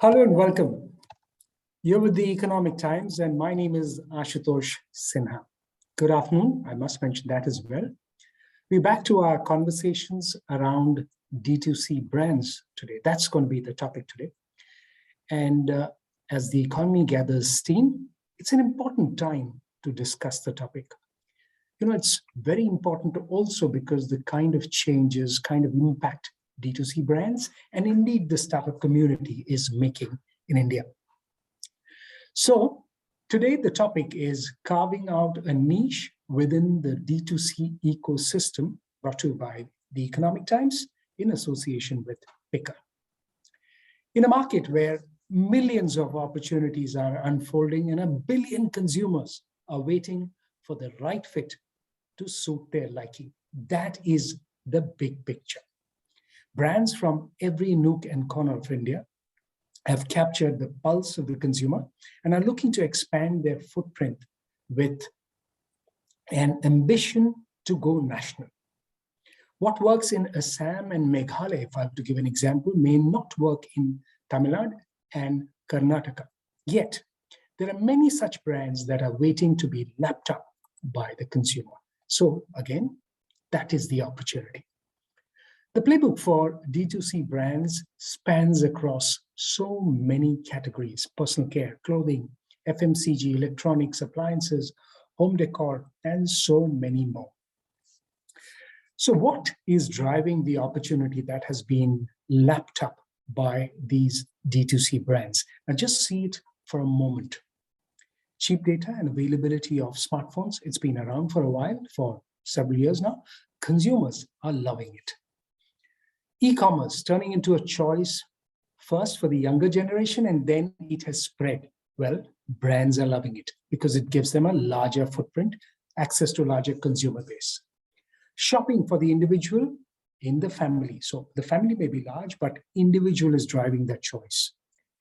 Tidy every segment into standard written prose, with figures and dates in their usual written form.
Hello and welcome. You're with the Economic Times, and my name is Ashutosh Sinha. Good afternoon. I must mention that as well. We're back to our conversations around D2C brands today. That's going to be the topic today. And as the economy gathers steam, it's an important time to discuss the topic. It's very important also because the kind of changes, kind of impact D2C brands, and indeed the startup community is making in India. So today the topic is carving out a niche within the D2C ecosystem, brought to you by the Economic Times in association with Pickrr. In a market where millions of opportunities are unfolding and 1 billion consumers are waiting for the right fit to suit their liking, that is the big picture. Brands from every nook and corner of India have captured the pulse of the consumer and are looking to expand their footprint with an ambition to go national. What works in Assam and Meghalaya, if I have to give an example, may not work in Tamil Nadu and Karnataka. Yet, there are many such brands that are waiting to be lapped up by the consumer. So again, that is the opportunity. The playbook for D2C brands spans across so many categories: personal care, clothing, FMCG, electronics, appliances, home decor, and so many more. So what is driving the opportunity that has been lapped up by these D2C brands? Now just see it for a moment. Cheap data and availability of smartphones, it's been around for a while, for several years now. Consumers are loving it. E-commerce turning into a choice first for the younger generation, and then it has spread. Well, brands are loving it because it gives them a larger footprint, access to larger consumer base. Shopping for the individual in the family. So the family may be large, but individual is driving that choice.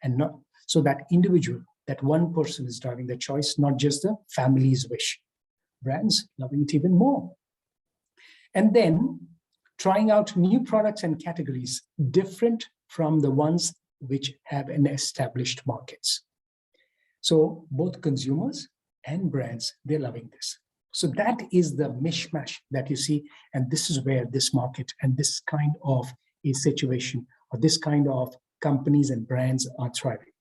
And not so that individual, that one person is driving the choice, not just the family's wish. Brands loving it even more. And then trying out new products and categories different from the ones which have an established markets. So both consumers and brands, they're loving this. So that is the mishmash that you see, and this is where this market and this kind of a situation or this kind of companies and brands are thriving.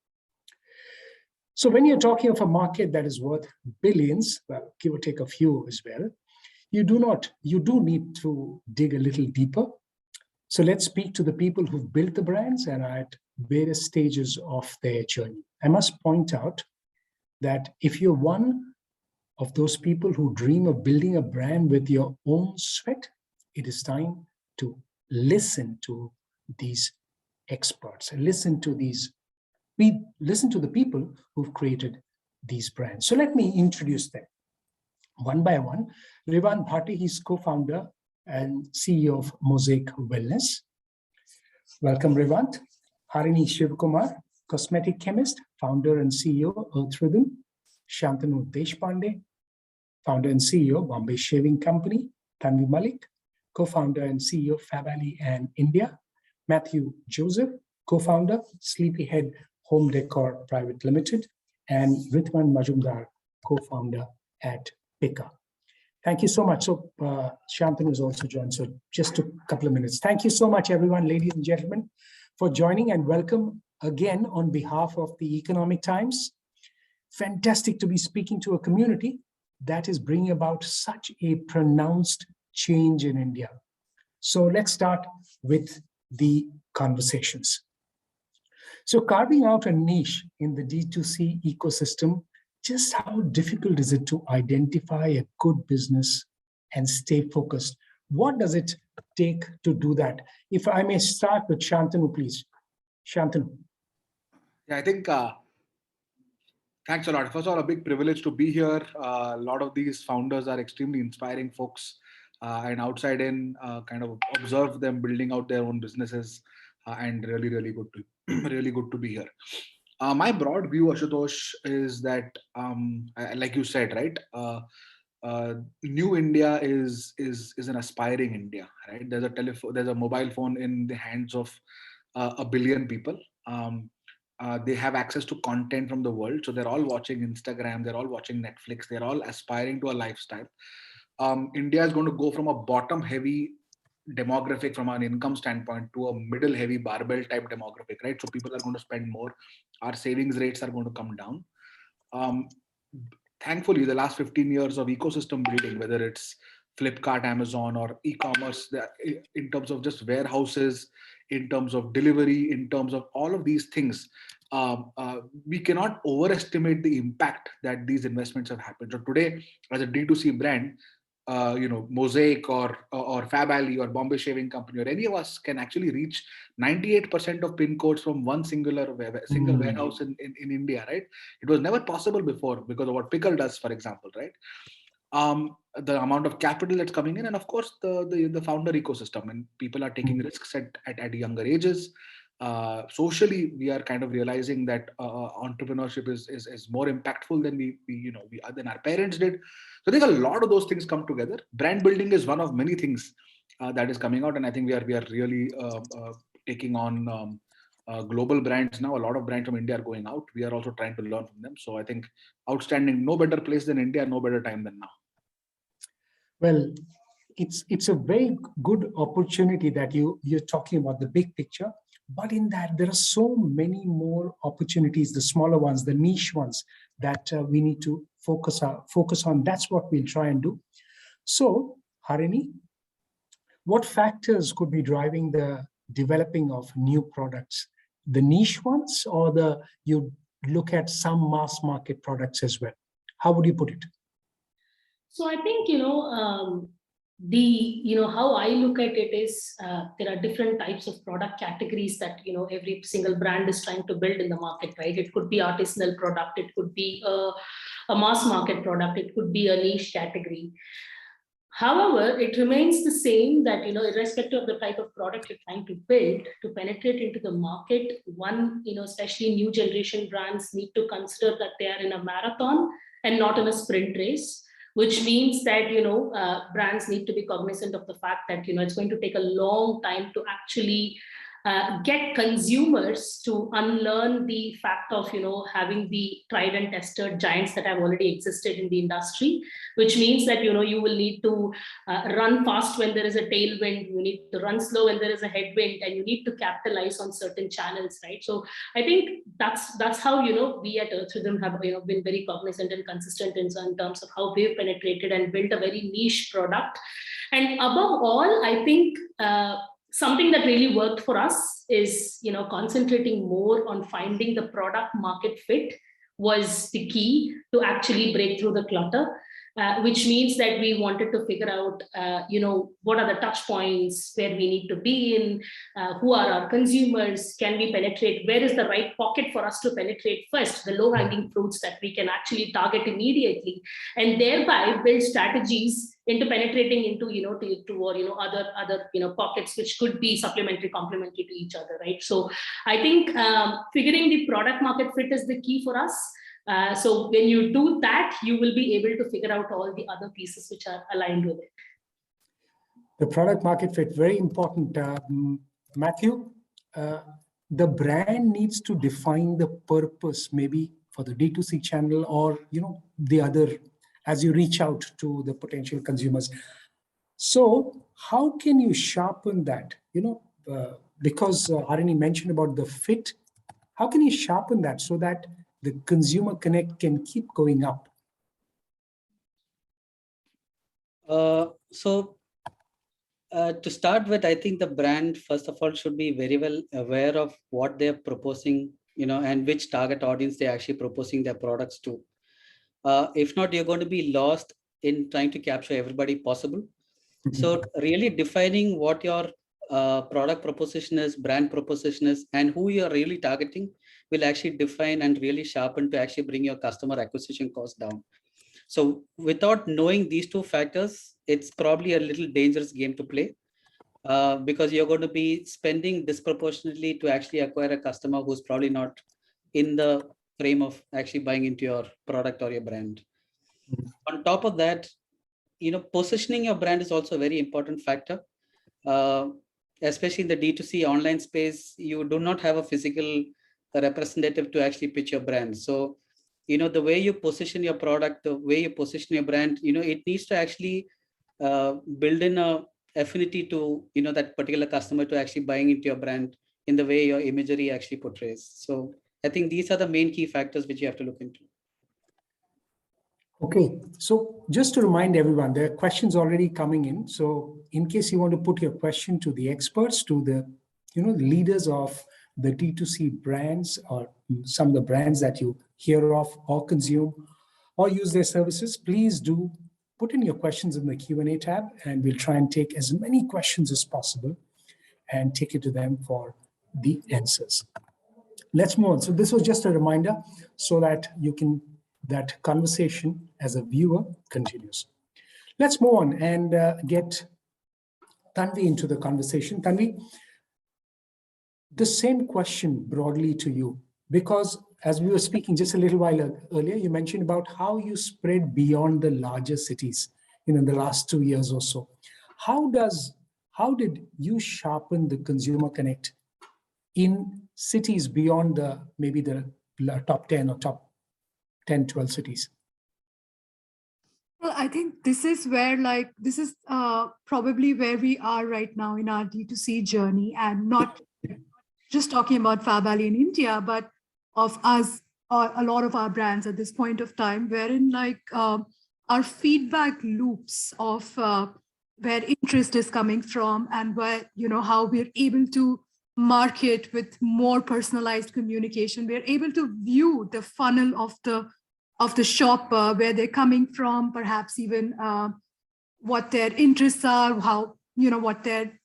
So when you're talking of a market that is worth billions, well, give or take a few as well, you do need to dig a little deeper. So let's speak to the people who've built the brands and are at various stages of their journey. I must point out that if you're one of those people who dream of building a brand with your own sweat, it is time to listen to these experts and listen to the people who've created these brands. So let me introduce them one by one. Revant Bhate, he's co-founder and CEO of Mosaic Wellness. Welcome, Revant. Harini Sivakumar, Cosmetic Chemist, founder and CEO, Rhitiman. Shantanu Deshpande, founder and CEO, Bombay Shaving Company. Tanvi Malik, co-founder and CEO, FabAlley and Indya. Mathew Joseph, co-founder, Sleepyhead Home Decor Private Limited. And Rhitiman Majumder, co-founder at Pickrr. Thank you so much. So Shantanu has also joined, so just a couple of minutes. Thank you so much, everyone, ladies and gentlemen, for joining, and welcome again on behalf of the Economic Times. Fantastic to be speaking to a community that is bringing about such a pronounced change in India. So let's start with the conversations. So carving out a niche in the D2C ecosystem, just how difficult is it to identify a good business and stay focused? What does it take to do that? If I may start with Shantanu, please. Shantanu. Yeah, I think, thanks a lot. First of all, a big privilege to be here. A lot of these founders are extremely inspiring folks, and outside in, kind of observe them building out their own businesses, and really good to be here. My broad view, Ashutosh, is that, like you said, right? New India is an aspiring India, right? There's a mobile phone in the hands of 1 billion people. They have access to content from the world. So they're all watching Instagram, they're all watching Netflix, they're all aspiring to a lifestyle. India is going to go from a bottom heavy demographic from an income standpoint to a middle heavy barbell type demographic, right? So people are going to spend more. Our savings rates are going to come down. Um, Thankfully, the last 15 years of ecosystem building, whether it's Flipkart, Amazon, or e-commerce, in terms of just warehouses, in terms of delivery, in terms of all of these things, we cannot overestimate the impact that these investments have happened. So today, as a D2C brand, Mosaic or FabAlley or Bombay Shaving Company or any of us can actually reach 98% of pin codes from one single warehouse in India, right? It was never possible before because of what Pickrr does, for example, right? The amount of capital that's coming in, and of course the founder ecosystem, and people are taking risks at younger ages. Socially, we are kind of realizing that entrepreneurship is more impactful than than our parents did. So I think a lot of those things come together. Brand building is one of many things that is coming out, and I think we are really taking on global brands now. A lot of brands from India are going out. We are also trying to learn from them. So I think outstanding. No better place than India. No better time than now. Well, it's a very good opportunity that you're talking about the big picture, but in that there are so many more opportunities, the smaller ones, the niche ones that we need to focus on. That's what we'll try and do. So, Harini, what factors could be driving the developing of new products? The niche ones, or you look at some mass market products as well? How would you put it? So I think, how I look at it is there are different types of product categories that, every single brand is trying to build in the market, right? It could be artisanal product, it could be a mass market product, it could be a niche category. However, it remains the same that, irrespective of the type of product you're trying to build, to penetrate into the market, one, especially new generation brands need to consider that they are in a marathon and not in a sprint race, which means that, brands need to be cognizant of the fact that, it's going to take a long time to actually get consumers to unlearn the fact of, having the tried and tested giants that have already existed in the industry, which means that, you will need to run fast when there is a tailwind, you need to run slow when there is a headwind, and you need to capitalize on certain channels, right? So I think that's how, we at Earth Rhythm have, been very cognizant and consistent in terms of how we've penetrated and built a very niche product. And above all, I think, something that really worked for us is, concentrating more on finding the product market fit was the key to actually break through the clutter. Which means that we wanted to figure out, what are the touch points where we need to be in, who are our consumers, can we penetrate, where is the right pocket for us to penetrate first, the low-hanging fruits that we can actually target immediately, and thereby build strategies into penetrating into, other pockets which could be supplementary, complementary to each other, right? So I think figuring the product market fit is the key for us. So when you do that, you will be able to figure out all the other pieces which are aligned with it. The product market fit, very important. Mathew, the brand needs to define the purpose, maybe for the D2C channel or, the other, as you reach out to the potential consumers. So how can you sharpen that? Because Harini mentioned about the fit, how can you sharpen that so that the consumer connect can keep going up? To start with, I think the brand, first of all, should be very well aware of what they're proposing, and which target audience they're actually proposing their products to. If not, you're going to be lost in trying to capture everybody possible. So really defining what your product proposition is, brand proposition is, and who you're really targeting will actually define and really sharpen to actually bring your customer acquisition cost down. So without knowing these two factors, it's probably a little dangerous game to play because you're going to be spending disproportionately to actually acquire a customer who's probably not in the frame of actually buying into your product or your brand. On top of that, positioning your brand is also a very important factor. Especially in the D2C online space, you do not have a physical a representative to actually pitch your brand. So, the way you position your product, the way you position your brand, it needs to actually build in a affinity to, that particular customer to actually buying into your brand in the way your imagery actually portrays. So I think these are the main key factors which you have to look into. Okay, so just to remind everyone, there are questions already coming in. So in case you want to put your question to the experts, to the leaders of the D2C brands or some of the brands that you hear of or consume or use their services, please do put in your questions in the Q&A tab, and we'll try and take as many questions as possible and take it to them for the answers. Let's move on. So this was just a reminder so that that conversation as a viewer continues. Let's move on and get Tanvi into the conversation. Tanvi, the same question broadly to you, because as we were speaking just a little while earlier, you mentioned about how you spread beyond the larger cities in the last 2 years or so. How did you sharpen the consumer connect in cities beyond maybe the top 10 or top 10, 12 cities? Well, I think this is where this is probably where we are right now in our D2C journey, and not just talking about FabAlley in India, but of us, a lot of our brands at this point of time, wherein our feedback loops of where interest is coming from and where, how we're able to market with more personalized communication. We're able to view the funnel of the shopper, where they're coming from, perhaps even what their interests are, how, what their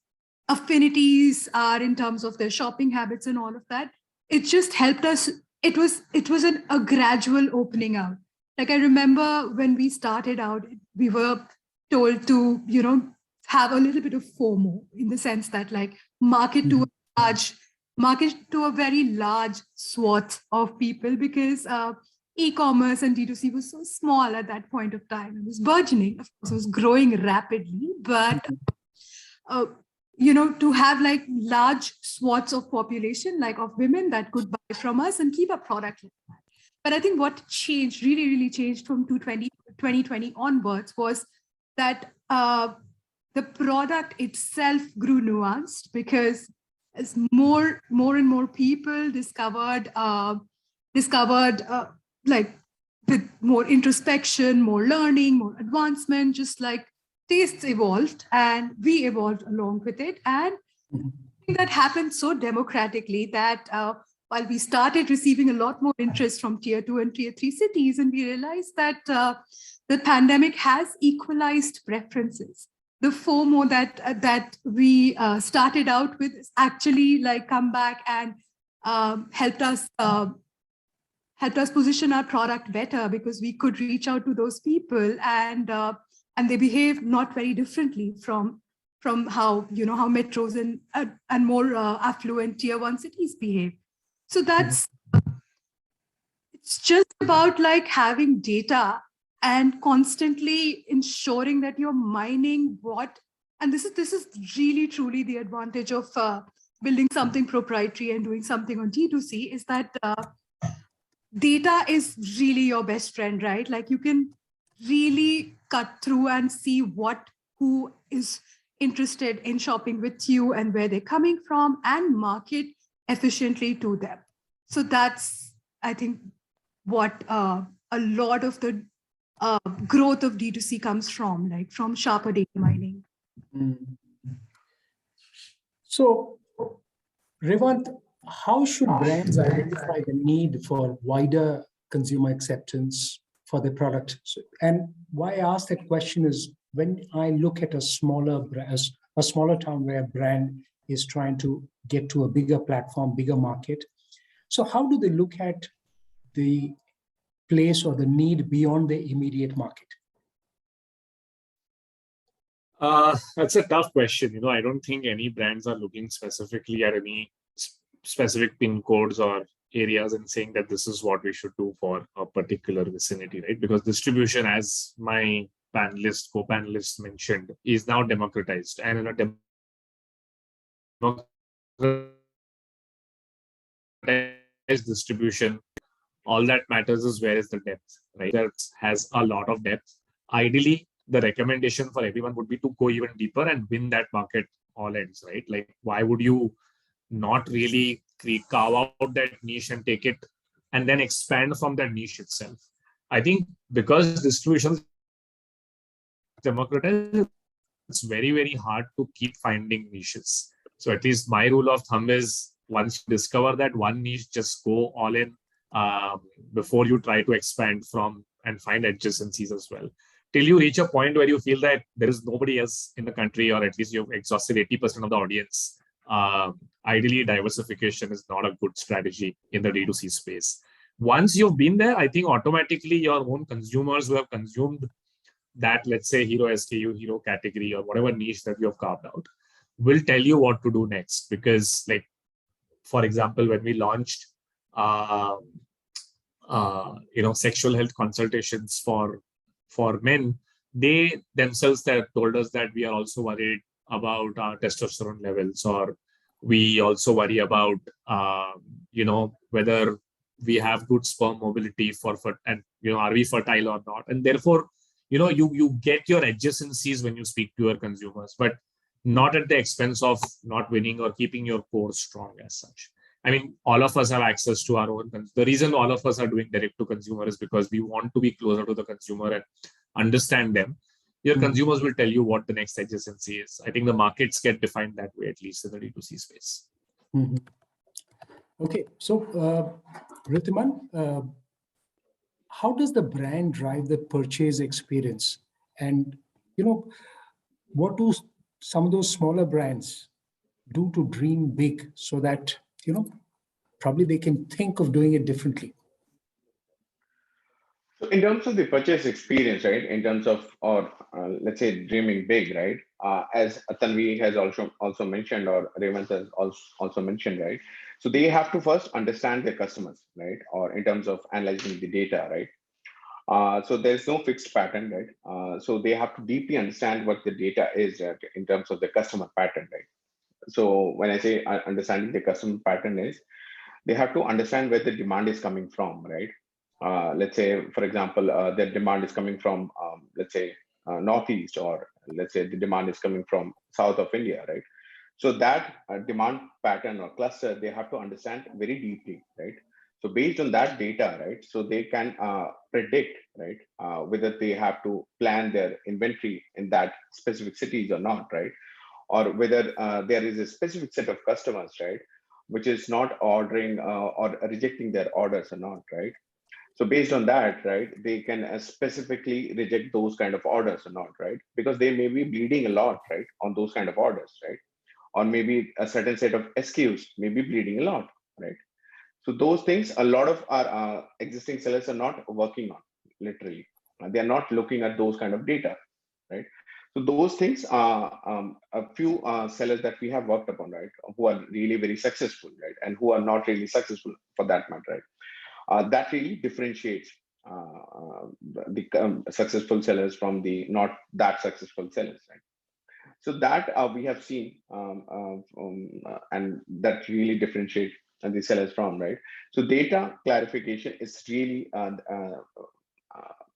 affinities are in terms of their shopping habits and all of that. It just helped us. It was a gradual opening out. Like, I remember when we started out, we were told to, have a little bit of FOMO, in the sense that market to a very large swath of people, because e-commerce and D2C was so small at that point of time. It was burgeoning. Of course, it was growing rapidly, but to have large swaths of population, of women that could buy from us and keep a product like that. But I think what changed, really, really changed from 2020 onwards, was that the product itself grew nuanced, because as more and more people discovered with more introspection, more learning, more advancement, just like tastes evolved and we evolved along with it. And I think that happened so democratically that while we started receiving a lot more interest from tier 2 and tier 3 cities, and we realized that the pandemic has equalized preferences. The FOMO that we started out with is actually come back and helped us position our product better, because we could reach out to those people, and they behave not very differently from how how metros and more affluent tier 1 cities behave. So that's it's just about having data and constantly ensuring that you're mining and this is really truly the advantage of building something proprietary and doing something on D2C, is that data is really your best friend, right? You can really cut through and see who is interested in shopping with you and where they're coming from, and market efficiently to them. So that's, I think, what a lot of the growth of D2C comes from, from sharper data mining. So, Revant, how should brands identify the need for wider consumer acceptance for their product? And why I ask that question is, when I look at a smaller town where a brand is trying to get to a bigger platform, bigger market, so how do they look at the place or the need beyond the immediate market? That's a tough question. I don't think any brands are looking specifically at any specific pin codes or areas and saying that this is what we should do for a particular vicinity, right? Because distribution, as my co-panelists mentioned, is now democratized, and in a democratized distribution. All that matters is where is the depth, right? That has a lot of depth. Ideally, the recommendation for everyone would be to go even deeper and win that market all ends, right? Like, why would you not really carve out that niche and take it and then expand from that niche itself? I think because distribution is democratized, it's very, very hard to keep finding niches. So at least my rule of thumb is once you discover that one niche, just go all in before you try to expand from and find adjacencies as well. Till you reach a point where you feel that there is nobody else in the country, or at least you've exhausted 80% of the audience. Ideally, diversification is not a good strategy in the D2C space. Once you've been there, I think automatically your own consumers who have consumed that, let's say, hero SKU, hero category, or whatever niche that you have carved out, will tell you what to do next. Because, like, for example, when we launched, sexual health consultations for men, they themselves told us that we are also worried about our testosterone levels, or we also worry about, whether we have good sperm mobility and, are we fertile or not? And therefore, you get your adjacencies when you speak to your consumers, but not at the expense of not winning or keeping your core strong as such. I mean, all of us have access to our own. The reason all of us are doing direct to consumer is because we want to be closer to the consumer and understand them. Your consumers will tell you what the next adjacency is. I think the markets get defined that way, at least in the D2C space. Okay, so Rhitiman, how does the brand drive the purchase experience? And, what do some of those smaller brands do to dream big so that, probably they can think of doing it differently? So in terms of the purchase experience, right, in terms of, or let's say dreaming big, right, as Tanvi has also mentioned, or Revant has also mentioned, right, so they have to first understand their customers, right, or in terms of analyzing the data, right. So there's no fixed pattern, right. So they have to deeply understand what the data is, right, in terms of the customer pattern, right. So when I say understanding the customer pattern is, they have to understand where the demand is coming from, right. Let's say, for example, their demand is coming from, let's say, Northeast, or let's say the demand is coming from south of India, right? So that demand pattern or cluster, they have to understand very deeply, right? So based on that data, right, so they can predict, right, whether they have to plan their inventory in that specific cities or not, right? Or whether there is a specific set of customers, right, which is not ordering or rejecting their orders or not, right? So based on that, right, they can specifically reject those kind of orders or not, right? Because they may be bleeding a lot, right, on those kind of orders, right? Or maybe a certain set of SKUs may be bleeding a lot, right? So those things, a lot of our existing sellers are not working on, literally. They are not looking at those kind of data, right? So those things are a few sellers that we have worked upon, right, who are really very successful, right, and who are not really successful for that matter, right? That really differentiates the successful sellers from the not that successful sellers, right? So that we have seen, and that really differentiates the sellers from, right? So data clarification is really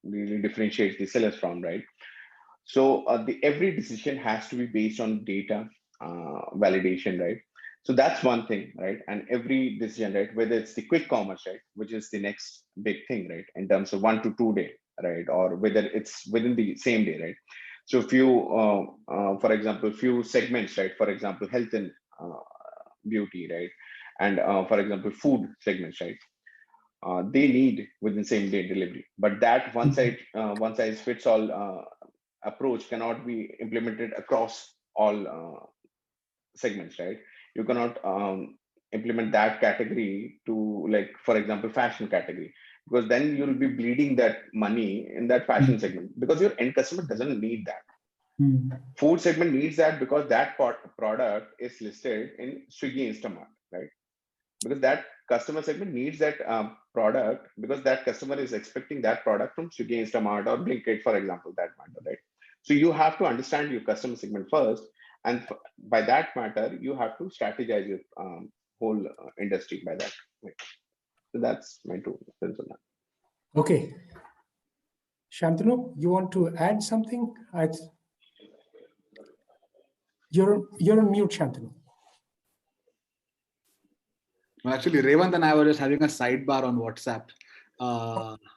really differentiates the sellers from, right? So every decision has to be based on data validation, right? So that's one thing, right? And every decision, right, whether it's the quick commerce, right, which is the next big thing, right, in terms of 1 to 2 day, right, or whether it's within the same day, right? So few, for example, few segments, right, for example, health and beauty, right, and for example, food segments, right, they need within same day delivery. But that one size fits all approach cannot be implemented across all segments, right? You cannot implement that category to, like, for example, fashion category, because then you'll be bleeding that money in that fashion segment, because your end customer doesn't need that. Food segment needs that because that product is listed in Swiggy Instamart, right? Because that customer segment needs that product, because that customer is expecting that product from Swiggy Instamart or Blinkit, for example, that matter, right? So you have to understand your customer segment first, and by that matter, you have to strategize your whole industry by that way. So that's my 2 cents on that. Okay. Shantanu, you want to add something? You're on mute, Shantanu. Actually, Revant and I were just having a sidebar on WhatsApp.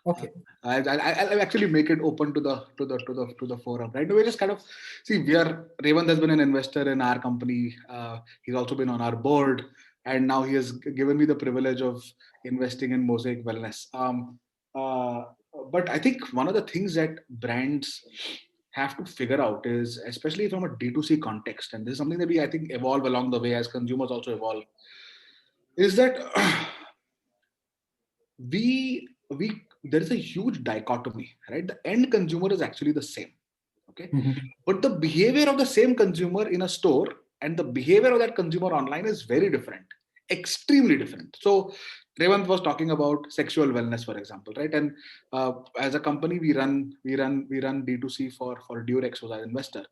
Okay. I'll actually make it open to the forum. Right now, we're just kind of Revant has been an investor in our company. He's also been on our board, and now he has given me the privilege of investing in Mosaic Wellness. But I think one of the things that brands have to figure out is, especially from a D2C context, and this is something that I think evolve along the way as consumers also evolve, is that there is a huge dichotomy, right? The end consumer is actually the same, okay? But the behavior of the same consumer in a store and the behavior of that consumer online is very different, extremely different. So Revant was talking about sexual wellness, for example, right? And as a company, we run D2C for Durex, who's our investor,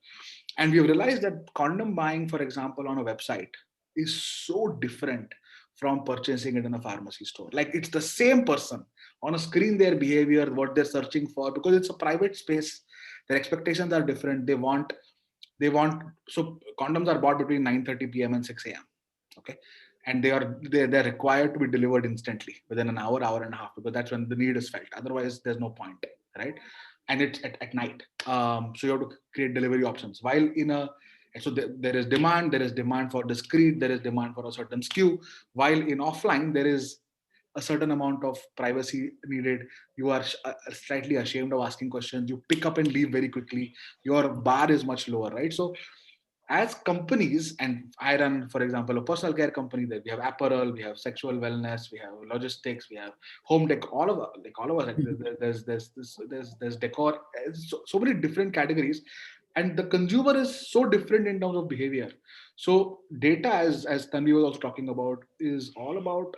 and we've realized that condom buying, for example, on a website is so different from purchasing it in a pharmacy store. Like, it's the same person on a screen, their behavior, what they're searching for, because it's a private space, their expectations are different. They want so condoms are bought between 9:30 p.m. and 6 a.m. okay, and they're required to be delivered instantly within an hour and a half, because that's when the need is felt. Otherwise there's no point, right? And it's at night, so you have to create delivery options. While there is demand for discreet, there is demand for a certain SKU. While in offline, there is a certain amount of privacy needed. You are slightly ashamed of asking questions. You pick up and leave very quickly. Your bar is much lower, right? So as companies, and I run, for example, a personal care company, that we have apparel, we have sexual wellness, we have logistics, we have home decor, all of us. There's decor, so many different categories, and the consumer is so different in terms of behavior. So data, as Tanvi was also talking about, is all about,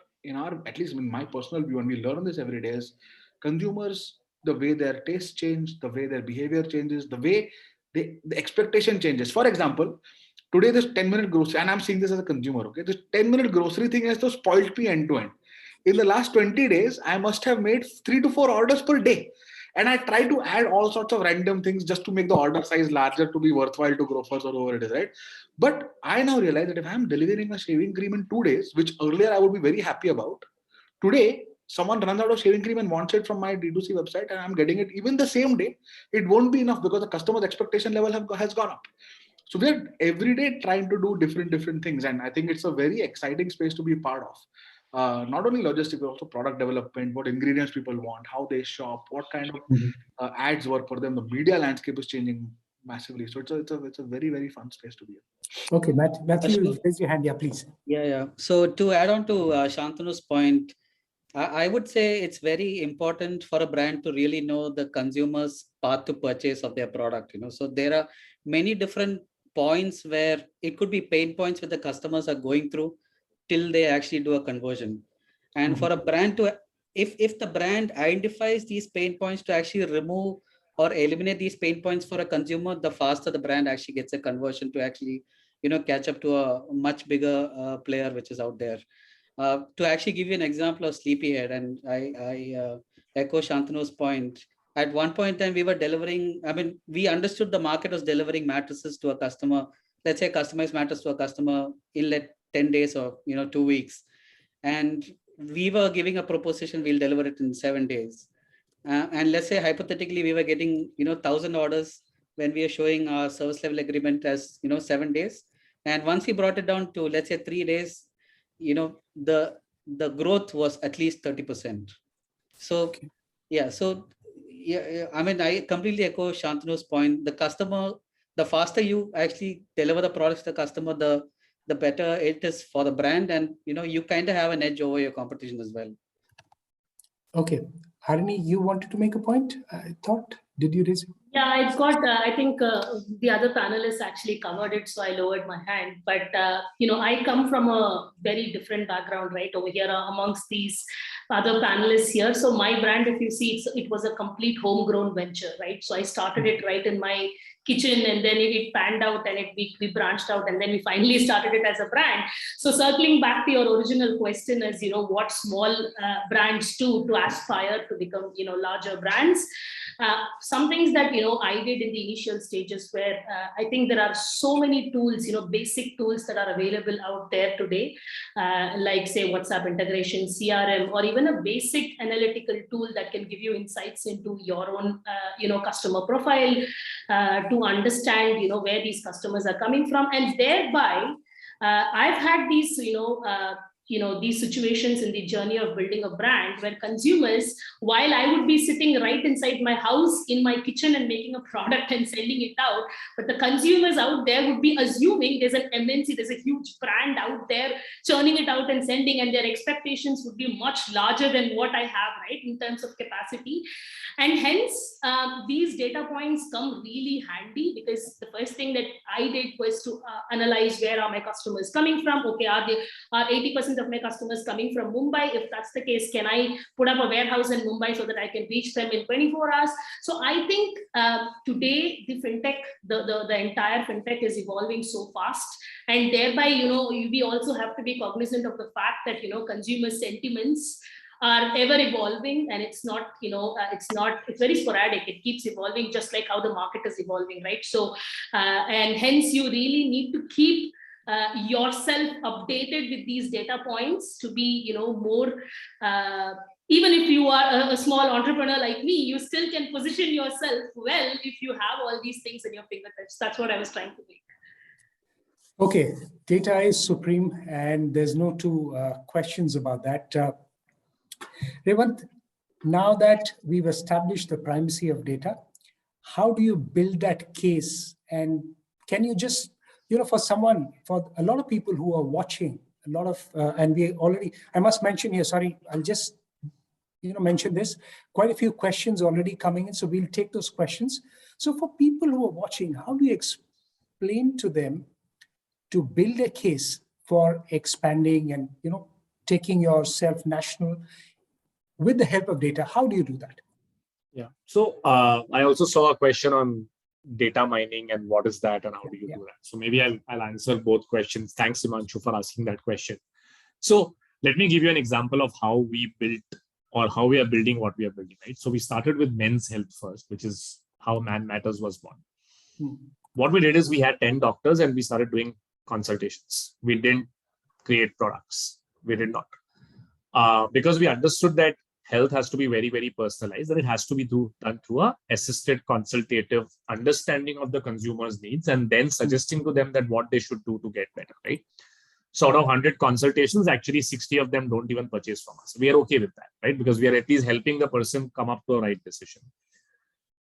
at least in my personal view, and we learn this every day, is consumers, the way their tastes change, the way their behavior changes, the way the expectation changes. For example, today this 10-minute grocery, and I'm seeing this as a consumer, okay, this 10-minute grocery thing has so spoiled me end to end. In the last 20 days, I must have made 3 to 4 orders per day. And I try to add all sorts of random things just to make the order size larger to be worthwhile to grocers or whoever it is, right? But I now realize that if I'm delivering a shaving cream in 2 days, which earlier I would be very happy about, today someone runs out of shaving cream and wants it from my D2C website, and I'm getting it even the same day, it won't be enough because the customer's expectation level has gone up. So we're every day trying to do different things, and I think it's a very exciting space to be part of. Not only logistics, but also product development, what ingredients people want, how they shop, what kind of ads work for them. The media landscape is changing massively. So it's a very, very fun space to be in. Okay, Mathew, raise your hand. Yeah, please. Yeah. So to add on to Shantanu's point, I would say it's very important for a brand to really know the consumer's path to purchase of their product. So there are many different points where it could be pain points where the customers are going through till they actually do a conversion. And for a brand to, if the brand identifies these pain points to actually remove or eliminate these pain points for a consumer, the faster the brand actually gets a conversion to actually, catch up to a much bigger player which is out there. To actually give you an example of Sleepyhead, and I echo Shantanu's point. At one point in time, we were delivering, we understood the market was delivering mattresses to a customer, let's say customized mattress to a customer in 10 days or 2 weeks. And we were giving a proposition, we'll deliver it in 7 days. And let's say hypothetically, we were getting 1,000 orders when we are showing our service level agreement as 7 days. And once we brought it down to, let's say, 3 days, the growth was at least 30%. So I completely echo Shantanu's point. The customer, the faster you actually deliver the products to the customer, the better it is for the brand, and you kind of have an edge over your competition as well. Okay, Harini, you wanted to make a point, I thought. Did you raise it? Yeah, it's got, I think the other panelists actually covered it, so I lowered my hand. But, I come from a very different background, right, over here amongst these other panelists here. So my brand, if you see, it was a complete homegrown venture, right? So I started it right in my kitchen, and then it panned out and we branched out, and then we finally started it as a brand. So circling back to your original question is, what small brands do to aspire to become, larger brands. Some things that, I did in the initial stages where I think there are so many tools, basic tools that are available out there today, like say WhatsApp integration, CRM, or even a basic analytical tool that can give you insights into your own, customer profile, to understand, where these customers are coming from. And thereby, I've had these, these situations in the journey of building a brand where consumers, while I would be sitting right inside my house in my kitchen and making a product and sending it out, but the consumers out there would be assuming there's an MNC, there's a huge brand out there churning it out and sending, and their expectations would be much larger than what I have, right, in terms of capacity. And hence, these data points come really handy, because the first thing that I did was to analyze where are my customers coming from. Okay, are 80% of my customers coming from Mumbai? If that's the case, can I put up a warehouse in Mumbai so that I can reach them in 24 hours? So I think today the fintech, the entire fintech is evolving so fast, and thereby, we also have to be cognizant of the fact that, consumer sentiments are ever evolving, and it's not, it's very sporadic. It keeps evolving just like how the market is evolving, right? So, and hence you really need to keep yourself updated with these data points to be, more, even if you are a small entrepreneur like me, you still can position yourself well if you have all these things in your fingertips. That's what I was trying to make. Okay, data is supreme, and there's no two questions about that. Revant, now that we've established the primacy of data, how do you build that case? And can you just, for a lot of people who are watching, a lot of, and we already, I must mention here, sorry, I'll just, mention this, quite a few questions already coming in, so we'll take those questions. So for people who are watching, how do you explain to them to build a case for expanding and, taking yourself national with the help of data? How do you do that? Yeah. So I also saw a question on data mining and what is that and how do you do that? So maybe I'll answer both questions. Thanks, Himanshu, for asking that question. So let me give you an example of how we built or how we are building what we are building, right? So we started with men's health first, which is how Man Matters was born. What we did is we had 10 doctors and we started doing consultations. We didn't create products. We did not. Because we understood that health has to be very, very personalized, and it has to be done through a assisted consultative understanding of the consumer's needs, and then suggesting to them that what they should do to get better, right? So out of 100 consultations, actually 60 of them don't even purchase from us. We are okay with that, right? Because we are at least helping the person come up to a right decision.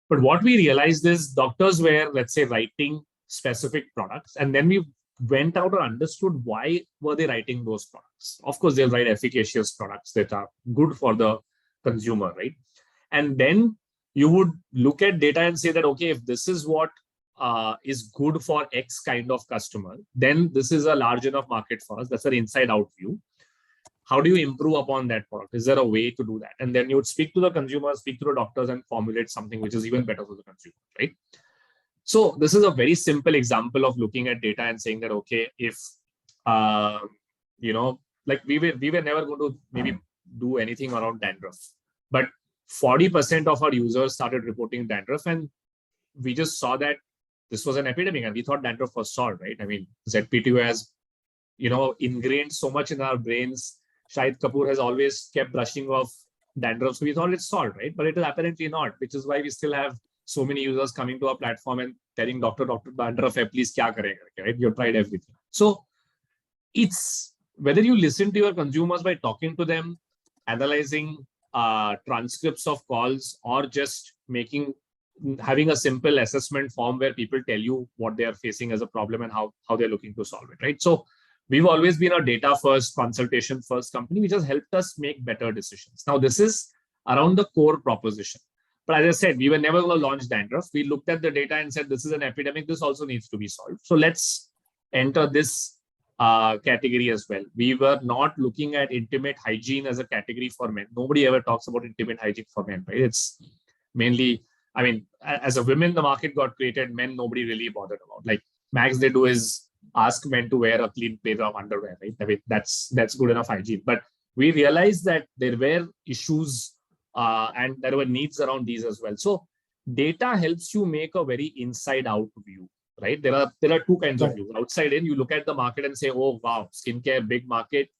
But what we realized is doctors were, let's say, writing specific products, and then we went out and understood why were they writing those products. Of course, they'll write efficacious products that are good for the consumer, right? And then you would look at data and say that, okay, if this is what is good for X kind of customer, then this is a large enough market for us. That's an inside out view. How do you improve upon that product? Is there a way to do that? And then you would speak to the consumer, speak to the doctors, and formulate something which is even better for the consumer, right? So this is a very simple example of looking at data and saying that, okay, if, like we were never going to maybe do anything around dandruff, but 40% of our users started reporting dandruff, and we just saw that this was an epidemic, and we thought dandruff was solved, right? I mean, ZPTO has, ingrained so much in our brains. Shahid Kapoor has always kept brushing off dandruff, so we thought it's solved, right? But it is apparently not, which is why we still have so many users coming to our platform and telling doctor, dandruff hai, please kya karega, right? You've tried everything. So it's whether you listen to your consumers by talking to them, analyzing transcripts of calls, or just having a simple assessment form where people tell you what they are facing as a problem and how they're looking to solve it, right? So we've always been a data first, consultation first company, which has helped us make better decisions. Now, this is around the core proposition. But as I said, we were never going to launch dandruff. We looked at the data and said, this is an epidemic. This also needs to be solved. So let's enter this category as well. We were not looking at intimate hygiene as a category for men. Nobody ever talks about intimate hygiene for men, right? It's mainly I mean, as a women, the market got created, men, nobody really bothered about. Like max they do is ask men to wear a clean pair of underwear, right? I mean, that's good enough hygiene. But we realized that there were issues and there were needs around these as well. So data helps you make a very inside out view, right? There are two kinds of views. Outside in, you look at the market and say, oh, wow, skincare, big market,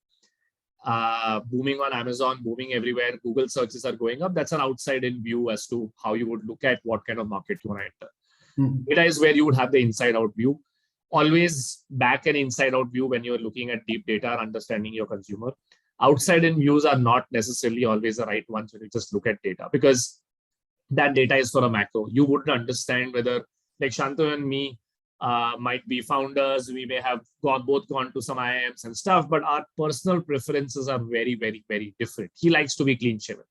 booming on Amazon, booming everywhere. Google searches are going up. That's an outside in view as to how you would look at what kind of market you want to enter. Data is where you would have the inside out view. Always back and inside out view when you're looking at deep data and understanding your consumer. Outside in views are not necessarily always the right ones when you just look at data, because that data is for a macro. You wouldn't understand whether, like Shantanu and me might be founders, we may have both gone to some IIMs and stuff, but our personal preferences are very, very, very different. He likes to be clean shaven.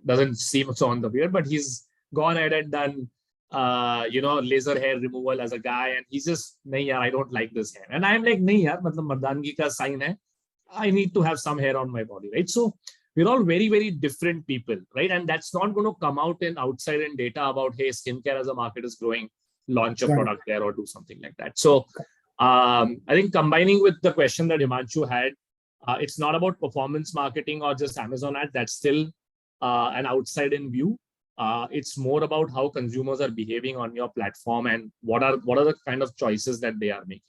Doesn't seem so on the beard, but he's gone ahead and done laser hair removal as a guy, and he's just, nahi yaar, I don't like this hair. And I'm like, nahi yaar, matlab mardangi ka sign hai. I need to have some hair on my body, right? So we're all very, very different people, right? And that's not going to come out in outside in data about, hey, skincare as a market is growing, launch a product there or do something like that. So I think combining with the question that Himanshu had, it's not about performance marketing or just Amazon ad. That's still an outside in view. It's more about how consumers are behaving on your platform and what are the kind of choices that they are making.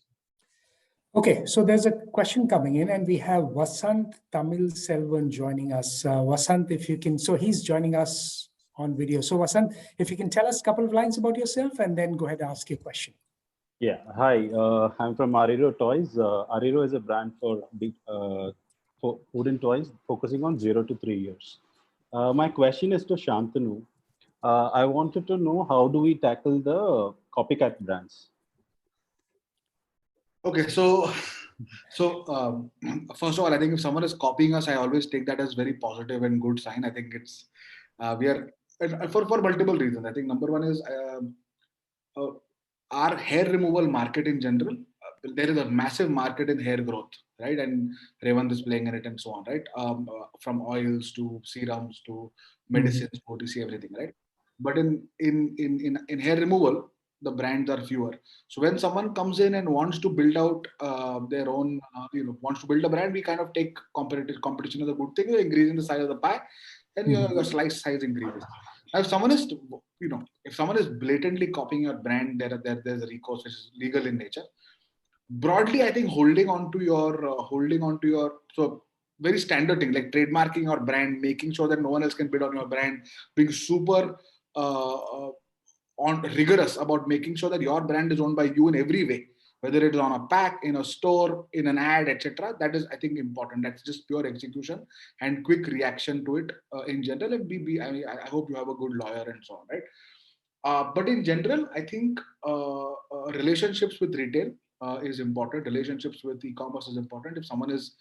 Okay, so there's a question coming in, and we have Vasant Tamil Selvan joining us. Vasant, if you can, so he's joining us on video. So Vasant, if you can tell us a couple of lines about yourself and then go ahead and ask your question. Yeah, hi, I'm from Ariro Toys. Ariro is a brand for wooden toys focusing on 0 to 3 years. My question is to Shantanu. I wanted to know, how do we tackle the copycat brands? Okay, so first of all, I think if someone is copying us, I always take that as very positive and good sign. I think it's we are for multiple reasons. I think number one is our hair removal market in general. There is a massive market in hair growth, right? And Revant is playing in it and so on, right? From oils to serums to medicines, OTC, everything, right? But in hair removal, the brands are fewer. So when someone comes in and wants to build out their own, wants to build a brand, we kind of take competition as a good thing. You're increasing the size of the pie, and your slice size increases. Now, if someone is blatantly copying your brand, there's a recourse which is legal in nature. Broadly, I think holding on to your so very standard thing like trademarking your brand, making sure that no one else can bid on your brand, being super rigorous about making sure that your brand is owned by you in every way, whether it's on a pack, in a store, in an ad, etc. That is, I think, important. That's just pure execution and quick reaction to it in general. And I hope you have a good lawyer and so on, right? But in general, I think relationships with retail is important. Relationships with e-commerce is important. If someone is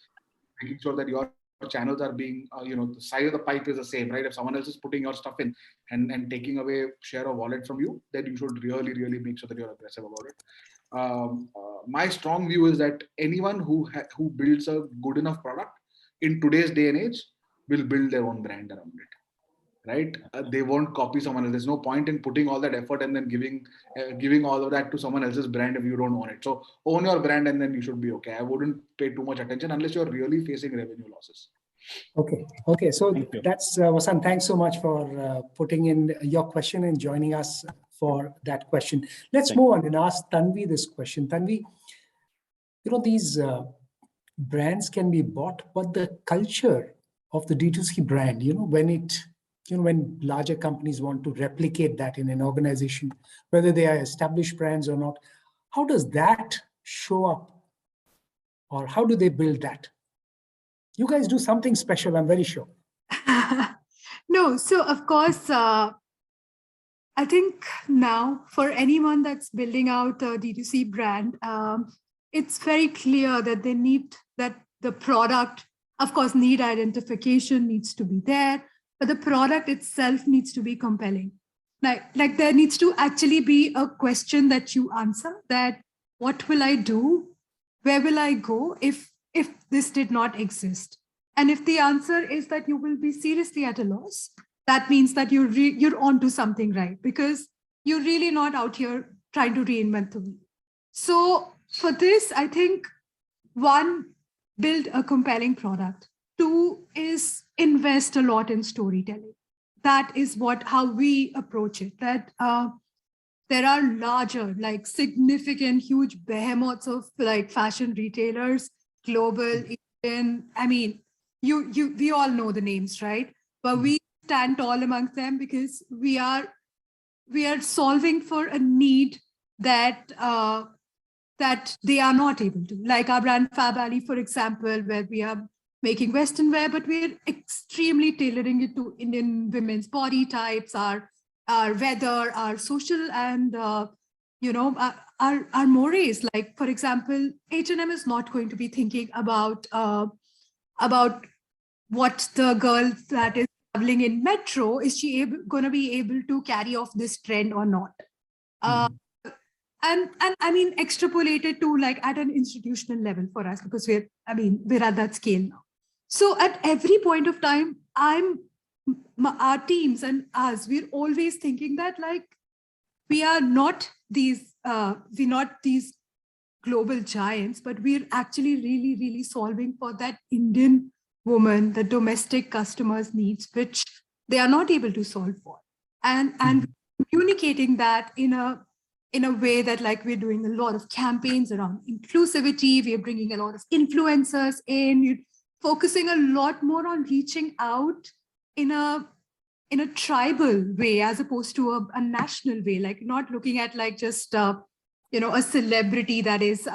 making sure that your channels are being, the size of the pipe is the same, right? If someone else is putting your stuff in and taking away share of wallet from you, then you should really, really make sure that you're aggressive about it. My strong view is that anyone who builds a good enough product in today's day and age will build their own brand around it, right? They won't copy someone else. There's no point in putting all that effort and then giving all of that to someone else's brand if you don't own it. So own your brand and then you should be okay. I wouldn't pay too much attention unless you're really facing revenue losses. Okay. So that's Vasant. Thanks so much for putting in your question and joining us for that question. Let's move on and ask Tanvi this question. Tanvi, these brands can be bought, but the culture of the D2C brand, when larger companies want to replicate that in an organization, whether they are established brands or not, how does that show up, or how do they build that? You guys do something special, I'm very sure. No, so of course, I think now for anyone that's building out a D2C brand, it's very clear that they need that the product, of course, need identification needs to be there, but the product itself needs to be compelling. Like there needs to actually be a question that you answer, that what will I do? Where will I go if this did not exist? And if the answer is that you will be seriously at a loss, that means that you're onto something, right? Because you're really not out here trying to reinvent the wheel. So for this, I think, one, build a compelling product. Two is invest a lot in storytelling. That is how we approach it. That there are larger, like significant, huge behemoths of like fashion retailers, global, Indian. I mean, we all know the names, right? But we stand tall amongst them because we are solving for a need that that they are not able to. Like our brand FabAlley, for example, where we are making Western wear, but we're extremely tailoring it to Indian women's body types, our weather, our social, and our mores. Like, for example, H&M is not going to be thinking about what the girl that is traveling in metro, is she going to be able to carry off this trend or not? And I mean, extrapolated to like at an institutional level for us, because we're at that scale now. So at every point of time, our teams and us, we're always thinking that like we are not these global giants, but we're actually really, really solving for that Indian woman, the domestic customers' needs, which they are not able to solve for, and communicating that in a way that like we're doing a lot of campaigns around inclusivity. We're bringing a lot of influencers in. You're focusing a lot more on reaching out in a tribal way as opposed to a national way, like not looking at like just a celebrity that is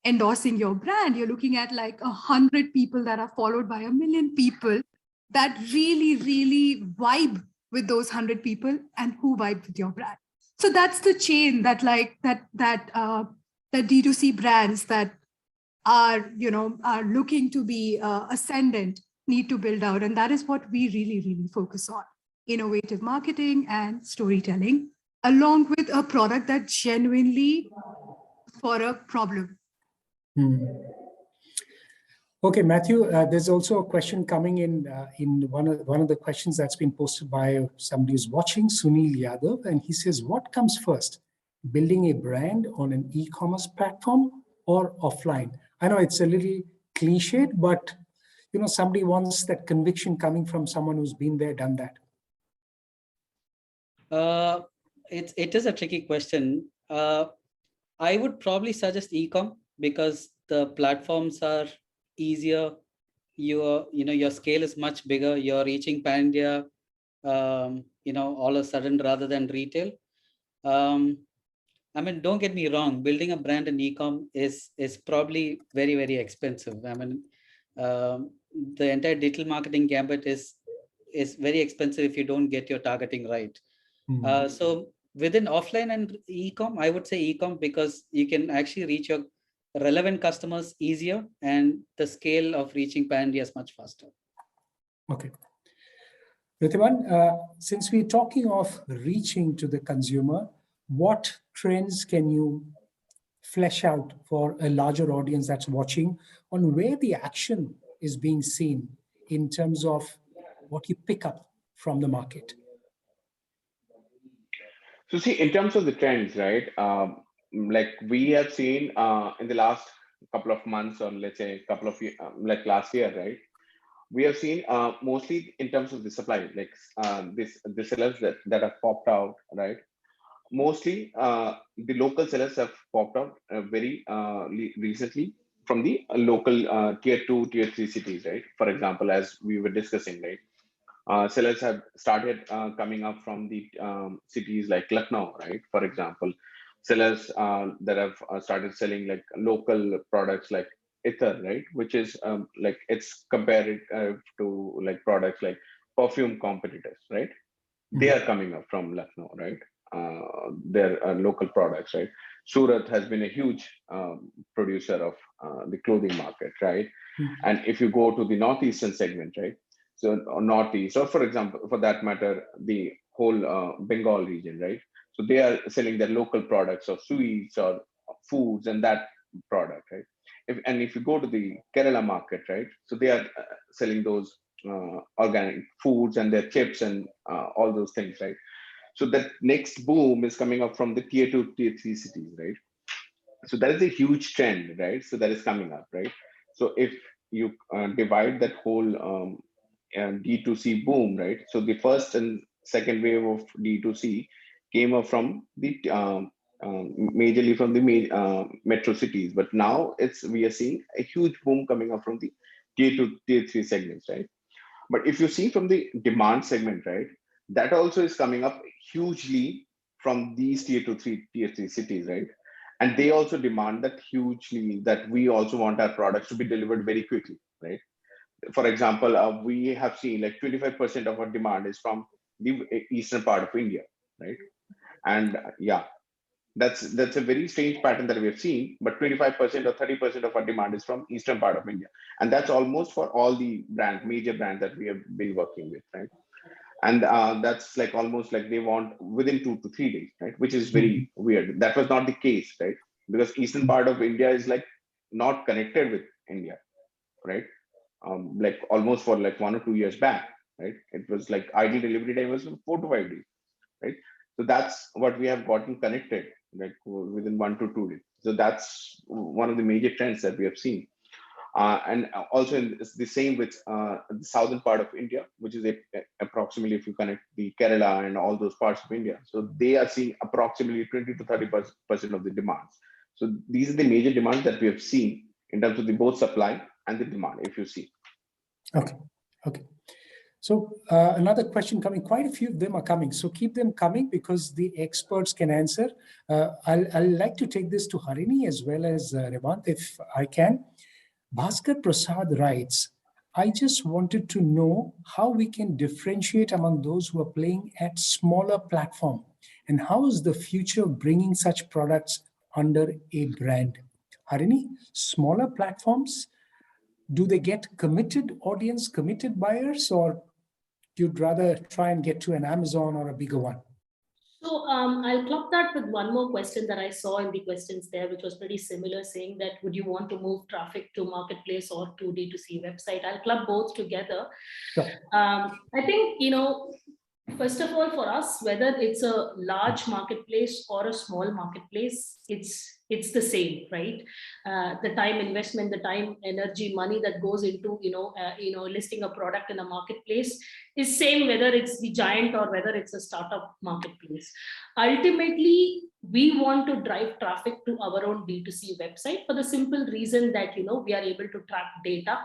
endorsing your brand. You're looking at like 100 people that are followed by 1 million people that really, really vibe with those 100 people and who vibe with your brand. So that's the chain that D2C brands that are looking to be ascendant need to build out. And that is what we really, really focus on: innovative marketing and storytelling, along with a product that genuinely for a problem. Okay, Mathew, there's also a question coming in one of the questions that's been posted by somebody who's watching, Sunil Yadav, and he says, what comes first, building a brand on an e-commerce platform or offline? I know it's a little cliched, but somebody wants that conviction coming from someone who's been there, done that. It is a tricky question. I would probably suggest e-com because the platforms are easier. Your scale is much bigger. You're reaching pan-India, all of a sudden rather than retail. I mean, don't get me wrong. Building a brand in e-com is probably very, very expensive. I mean, the entire digital marketing gambit is very expensive if you don't get your targeting right. So within offline and e-com, I would say e-com because you can actually reach your relevant customers easier, and the scale of reaching pan-India is much faster. Okay. Rhitiman, since we're talking of reaching to the consumer, what trends can you flesh out for a larger audience that's watching on where the action is being seen in terms of what you pick up from the market? So see, in terms of the trends, right, like we have seen in the last couple of months, or let's say a couple of years, like last year, right, we have seen mostly in terms of the supply, like the sellers that have popped out, right? Mostly the local sellers have popped out very recently from the local tier 2, tier 3 cities, right? For example, as we were discussing, right? Sellers have started coming up from the cities like Lucknow, right? For example, sellers that have started selling like local products like Ether, right? Which is like it's compared to like products like perfume competitors, right? They are coming up from Lucknow, right? Their local products, right? Surat has been a huge producer of the clothing market, right? And if you go to the northeastern segment, right? So northeast, or for example, for that matter, the whole Bengal region, right? So they are selling their local products or sweets or foods and that product, right? If you go to the Kerala market, right? So they are selling those organic foods and their chips and all those things, right? So that next boom is coming up from the tier 2, tier 3 cities, right? So that is a huge trend, right? So that is coming up, right? So if you divide that whole D2C boom, right? So the first and second wave of D2C came up from the majorly from the metro cities, but now we are seeing a huge boom coming up from the tier 2, tier 3 segments, right? But if you see from the demand segment, right, that also is coming up hugely from these tier 2, tier 3 cities, right? And they also demand that hugely, that we also want our products to be delivered very quickly, right? For example, we have seen like 25% of our demand is from the eastern part of India, right? And yeah, that's a very strange pattern that we have seen, but 25% or 30% of our demand is from eastern part of India. And that's almost for all the major brands that we have been working with, right? And that's like almost like they want within 2 to 3 days, right? Which is very weird. That was not the case, right? Because eastern part of India is like not connected with India, right? Like almost for like 1 or 2 years back, right? It was like ideal delivery time was 4 to 5 days, right? So that's what we have gotten connected like within 1 to 2 days. So that's one of the major trends that we have seen. And also it's the same with the southern part of India, which is approximately, if you connect the Kerala and all those parts of India, so they are seeing approximately 20 to 30% of the demands. So these are the major demands that we have seen in terms of the both supply and the demand, if you see. Okay. So another question coming, quite a few of them are coming. So keep them coming because the experts can answer. I'll like to take this to Harini as well as Revant, if I can. Bhaskar Prasad writes, I just wanted to know how we can differentiate among those who are playing at smaller platform, and how is the future of bringing such products under a brand? Harini, smaller platforms, do they get committed audience, committed buyers, or you'd rather try and get to an Amazon or a bigger one? So I'll club that with one more question that I saw in the questions there, which was pretty similar, saying that would you want to move traffic to marketplace or to D2C website? I'll club both together. Sure. I think, first of all, for us, whether it's a large marketplace or a small marketplace, it's the same, right? The time investment, the time, energy, money that goes into listing a product in a marketplace is same whether it's the giant or whether it's a startup marketplace. Ultimately, we want to drive traffic to our own D2C website for the simple reason that we are able to track data,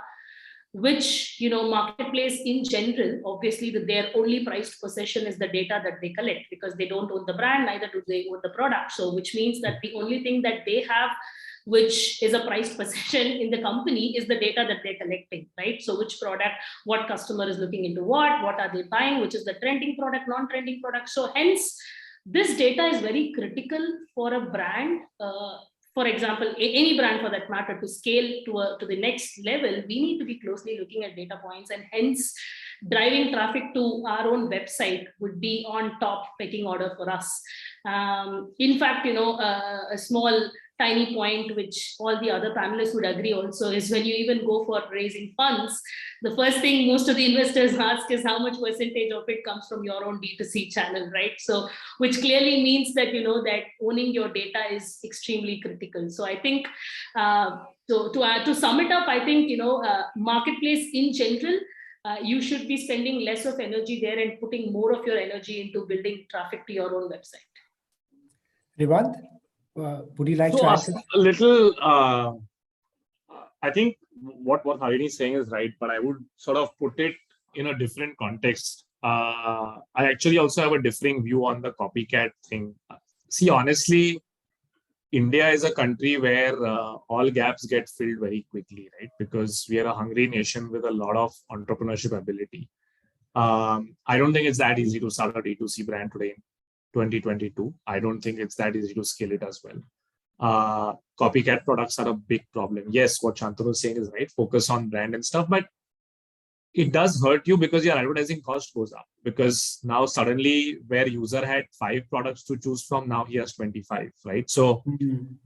which marketplace in general, obviously their only priced possession is the data that they collect, because they don't own the brand, neither do they own the product. So which means that the only thing that they have, which is a priced possession in the company, is the data that they're collecting, right? So which product, what customer is looking into what are they buying, which is the trending product, non-trending product. So hence this data is very critical for a brand. For example, any brand for that matter, to scale to the next level, we need to be closely looking at data points, and hence driving traffic to our own website would be on top pecking order for us. In fact, a small tiny point which all the other panelists would agree also is, when you even go for raising funds, the first thing most of the investors ask is how much percentage of it comes from your own D2C channel, right? So which clearly means that that owning your data is extremely critical. So I think to sum it up, I think marketplace in general, you should be spending less of energy there and putting more of your energy into building traffic to your own website. Revant, would you like to answer? A little, I think what Harini is saying is right, but I would sort of put it in a different context. I actually also have a differing view on the copycat thing. See, honestly, India is a country where all gaps get filled very quickly, right? Because we are a hungry nation with a lot of entrepreneurship ability. I don't think it's that easy to start a D2C brand today in 2022. I don't think it's that easy to scale it as well. Copycat products are a big problem. Yes, what Shantanu is saying is right. Focus on brand and stuff, but it does hurt you because your advertising cost goes up. Because now suddenly, where user had 5 products to choose from, now he has 25, right? So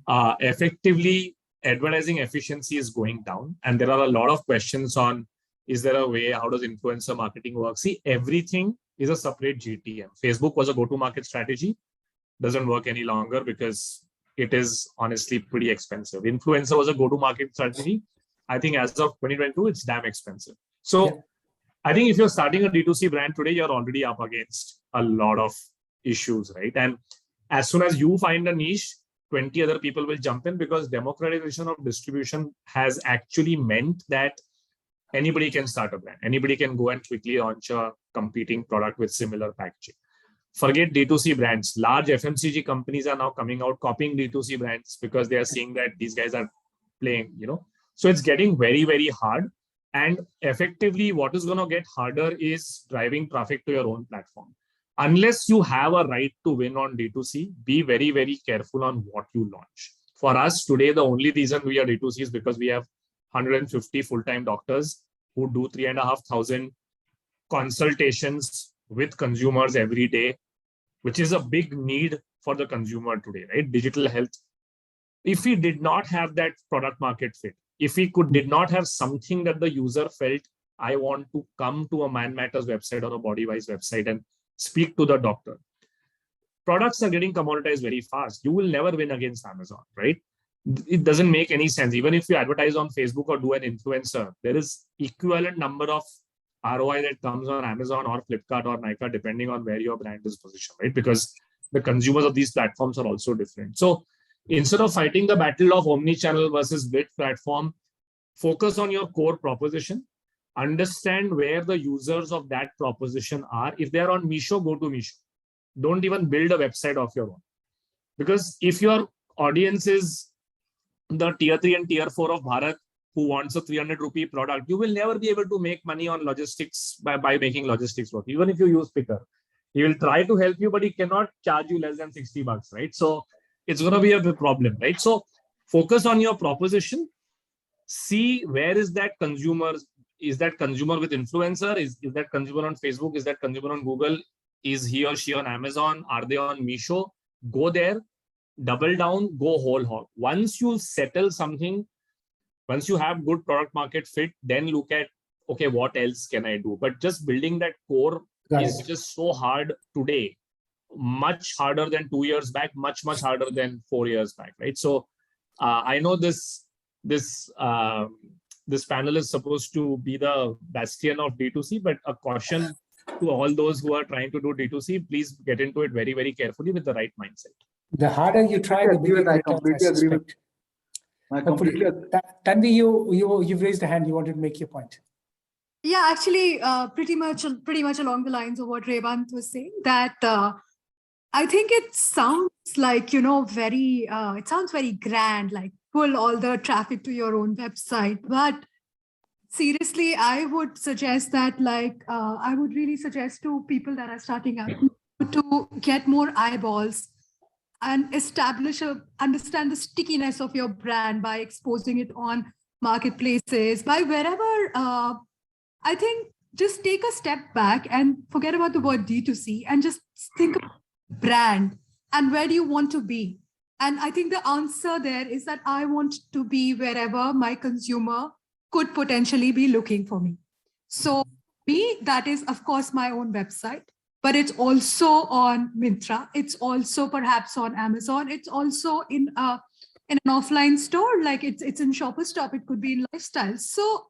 effectively, advertising efficiency is going down, and there are a lot of questions on Is there a way? How does influencer marketing work? See, everything is a separate GTM. Facebook was a go-to-market strategy. Doesn't work any longer because it is honestly pretty expensive. Influencer was a go-to-market strategy. I think as of 2022, it's damn expensive. So yeah. I think if you're starting a D2C brand today, you're already up against a lot of issues, right? And as soon as you find a niche, 20 other people will jump in, because democratization of distribution has actually meant that anybody can start a brand. Anybody can go and quickly launch a competing product with similar packaging. Forget D2C brands. Large FMCG companies are now coming out copying D2C brands because they are seeing that these guys are playing, So it's getting very, very hard. And effectively, what is going to get harder is driving traffic to your own platform. Unless you have a right to win on D2C, be very, very careful on what you launch. For us today, the only reason we are D2C is because we have 150 full-time doctors who do 3,500 consultations with consumers every day, which is a big need for the consumer today, right? Digital health. If we did not have that product market fit, if we did not have something that the user felt, I want to come to a Man Matters website or a Bodywise website and speak to the doctor. Products are getting commoditized very fast. You will never win against Amazon, right? It doesn't make any sense. Even if you advertise on Facebook or do an influencer, there is equivalent number of ROI that comes on Amazon or Flipkart or Nykaa, depending on where your brand is positioned, right? Because the consumers of these platforms are also different. So instead of fighting the battle of omni-channel versus big platform, focus on your core proposition. Understand where the users of that proposition are. If they're on Meesho, go to Meesho. Don't even build a website of your own. Because if your audience is the tier 3 and tier 4 of Bharat who wants a 300 rupee product, you will never be able to make money on logistics by making logistics work. Even if you use Pickrr, he will try to help you, but he cannot charge you less than 60 bucks, right? So it's going to be a big problem, right? So focus on your proposition. See where is that consumer. Is that consumer with influencer? Is that consumer on Facebook? Is that consumer on Google? Is he or she on Amazon? Are they on Meesho? Go there, double down, go whole hog. Once you settle something, once you have good product market fit, then look at, okay, what else can I do? But just building that core is just so hard today, much harder than 2 years back, much harder than 4 years back, right? So I know this panel is supposed to be the bastion of D2C, but a caution to all those who are trying to do D2C, please get into it very, very carefully with the right mindset. The harder you try, the bigger the completely agree with. I completely agree. Tanvi, you've raised a hand. You wanted to make your point. Yeah, actually, pretty much along the lines of what Revant was saying, that I think it sounds like, it sounds very grand, like pull all the traffic to your own website. But seriously, I would suggest that, I would really suggest to people that are starting out to get more eyeballs and understand the stickiness of your brand by exposing it on marketplaces, by wherever. I think just take a step back and forget about the word D2C and just think about brand and where do you want to be. And I think the answer there is that I want to be wherever my consumer could potentially be looking for me. So me, that is, of course, my own website, but it's also on Myntra. It's also perhaps on Amazon. It's also in an offline store, like it's in Shopper Stop. It could be in Lifestyle. So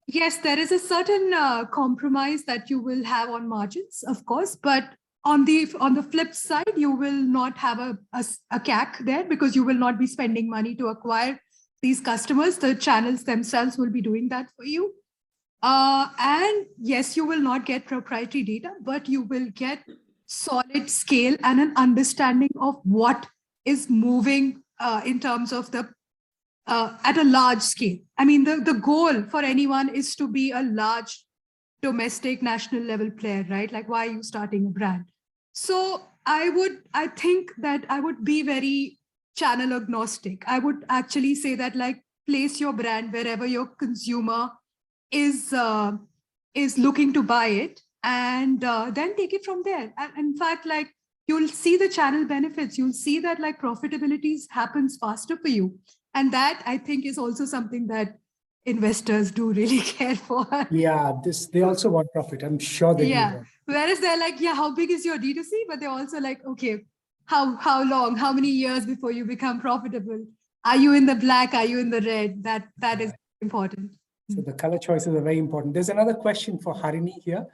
yes, there is a certain compromise that you will have on margins, of course, but on the flip side, you will not have a CAC there because you will not be spending money to acquire these customers. The channels themselves will be doing that for you. And yes, you will not get proprietary data, but you will get solid scale and an understanding of what is moving in terms of the at a large scale. I mean, the goal for anyone is to be a large domestic national level player, right? Like, why are you starting a brand? So I think that I would be very channel agnostic. I would actually say that, like, place your brand wherever your consumer is looking to buy it, and then take it from there. And in fact, like, you'll see the channel benefits. You'll see that, like, profitability happens faster for you. And that, I think, is also something that investors do really care for. Yeah, they also want profit. I'm sure they Yeah. do. Whereas they're like, yeah, how big is your D2C? But they're also like, okay, how long, how many years before you become profitable? Are you in the black? Are you in the red? That is important. So the color choices are very important. There's another question for Harini here.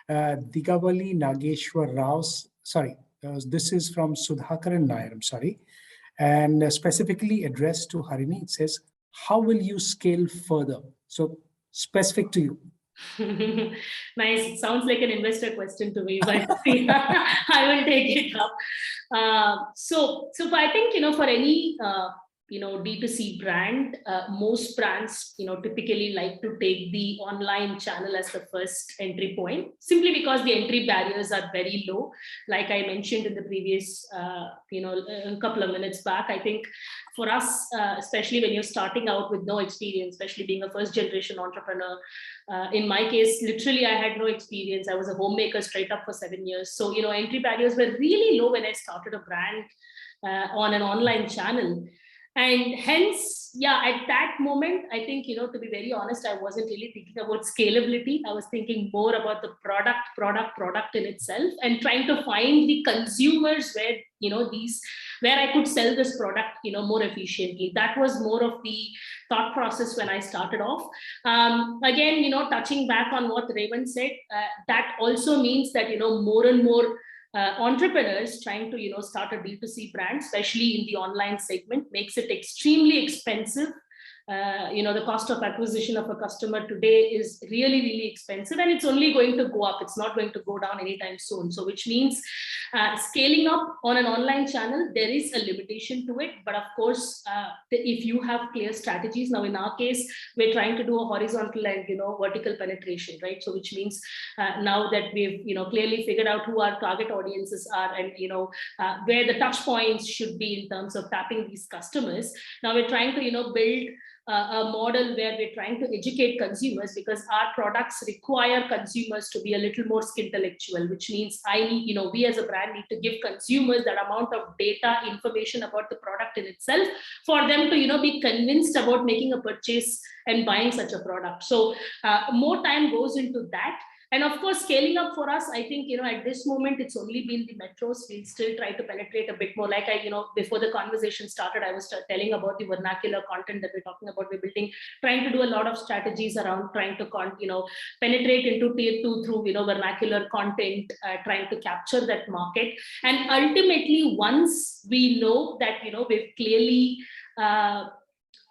Digavali Nageshwar Rao's, sorry, this is from Sudhakaran Nair, I'm sorry. And specifically addressed to Harini, it says, how will you scale further? So specific to you. Nice. It sounds like an investor question to me, but I will take it up. So I think, for any, D2C brand, most brands, typically like to take the online channel as the first entry point, simply because the entry barriers are very low. Like I mentioned in the previous, a couple of minutes back, I think for us, especially when you're starting out with no experience, especially being a first generation entrepreneur, in my case, literally, I had no experience. I was a homemaker straight up for 7 years. So, entry barriers were really low when I started a brand on an online channel. And hence, at that moment, I think, to be very honest, I wasn't really thinking about scalability. I was thinking more about the product in itself, and trying to find the consumers where, where I could sell this product, more efficiently. That was more of the thought process when I started off. Again, touching back on what Revant said, that also means that, more and more entrepreneurs trying to start a D2C brand, especially in the online segment, makes it extremely expensive. The cost of acquisition of a customer today is really, really expensive, and it's only going to go up. It's not going to go down anytime soon. So which means scaling up on an online channel, there is a limitation to it. But of course, if you have clear strategies, now in our case, we're trying to do a horizontal and vertical penetration, right? So which means now that we've clearly figured out who our target audiences are, and where the touch points should be in terms of tapping these customers, now we're trying to build a model where we're trying to educate consumers, because our products require consumers to be a little more skintellectual, which means we as a brand need to give consumers that amount of data, information about the product in itself, for them to be convinced about making a purchase and buying such a product. So more time goes into that. And of course, scaling up for us, I think, at this moment, it's only been the metros. We'll still try to penetrate a bit more. Like before the conversation started, I was telling about the vernacular content that we're talking about. We're trying to do a lot of strategies around trying to, penetrate into tier 2 through, vernacular content, trying to capture that market. And ultimately, once we know that, we've clearly,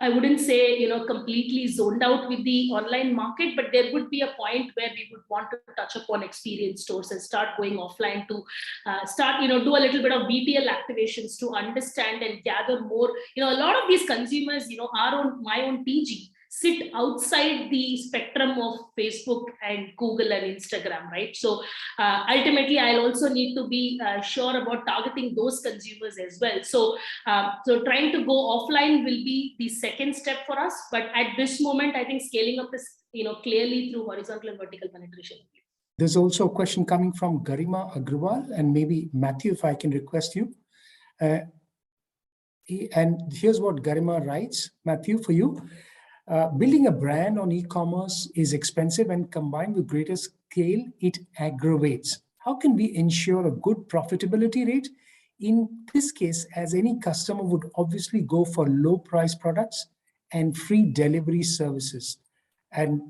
I wouldn't say, completely zoned out with the online market, but there would be a point where we would want to touch upon experience stores and start going offline to start, do a little bit of BTL activations to understand and gather more. A lot of these consumers, my own PG, sit outside the spectrum of Facebook and Google and Instagram, right? So ultimately, I'll also need to be sure about targeting those consumers as well. So trying to go offline will be the second step for us. But at this moment, I think scaling up is clearly through horizontal and vertical penetration. There's also a question coming from Garima Agrawal, and maybe Mathew, if I can request you. And here's what Garima writes, Mathew, for you. Building a brand on e-commerce is expensive, and combined with greater scale, it aggravates. How can we ensure a good profitability rate? In this case, as any customer would obviously go for low price products and free delivery services. And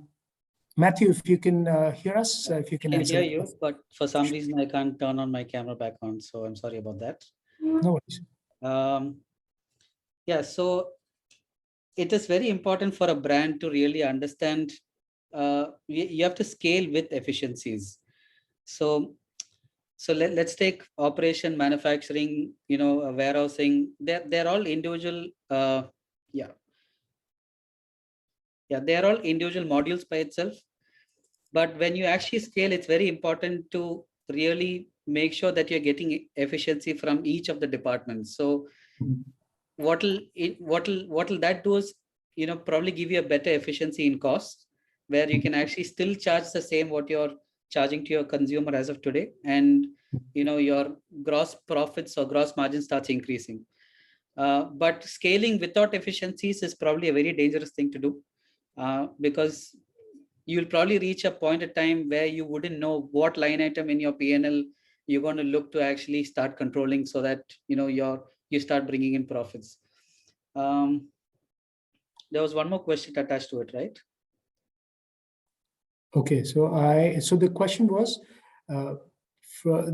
Mathew, if you can hear us, if you can I can answer. hear you, but for some reason I can't turn on my camera back on, so I'm sorry about that. No worries. Yeah, so it is very important for a brand to really understand you have to scale with efficiencies. So let's take operation, manufacturing, warehousing. They're all individual. They're all individual modules by itself. But when you actually scale, it's very important to really make sure that you're getting efficiency from each of the departments. So what will that do is, probably give you a better efficiency in cost, where you can actually still charge the same what you're charging to your consumer as of today, and your gross profits or gross margin starts increasing. But scaling without efficiencies is probably a very dangerous thing to do. because you'll probably reach a point of time where you wouldn't know what line item in your P&L you're going to look to actually start controlling, so that you start bringing in profits. There was one more question attached to it, right? Okay, so the question was,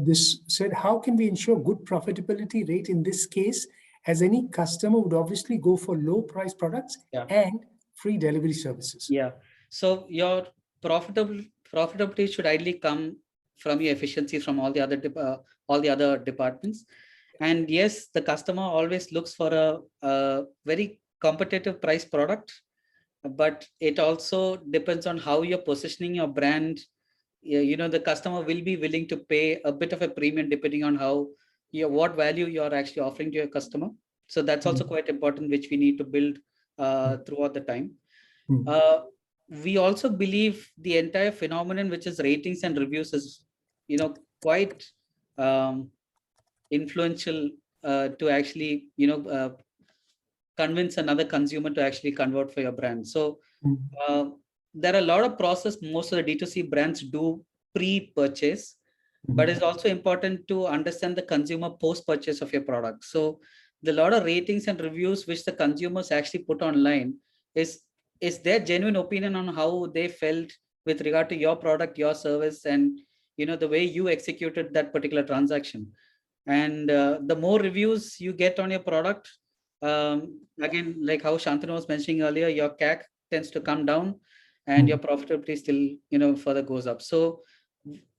this said, how can we ensure good profitability rate in this case, as any customer would obviously go for low price products and free delivery services? Yeah. So your profitability should ideally come from your efficiency from all the other departments. And yes, the customer always looks for a very competitive price product, but it also depends on how you're positioning your brand. The customer will be willing to pay a bit of a premium depending on what value you're actually offering to your customer. So that's also quite important, which we need to build throughout the time. We also believe the entire phenomenon, which is ratings and reviews, is quite influential to actually convince another consumer to actually convert for your brand. So there are a lot of process most of the D2C brands do pre-purchase, but it's also important to understand the consumer post-purchase of your product. So the lot of ratings and reviews which the consumers actually put online is their genuine opinion on how they felt with regard to your product, your service, and the way you executed that particular transaction. And the more reviews you get on your product, again, like how Shantanu was mentioning earlier, your CAC tends to come down and your profitability still further goes up. So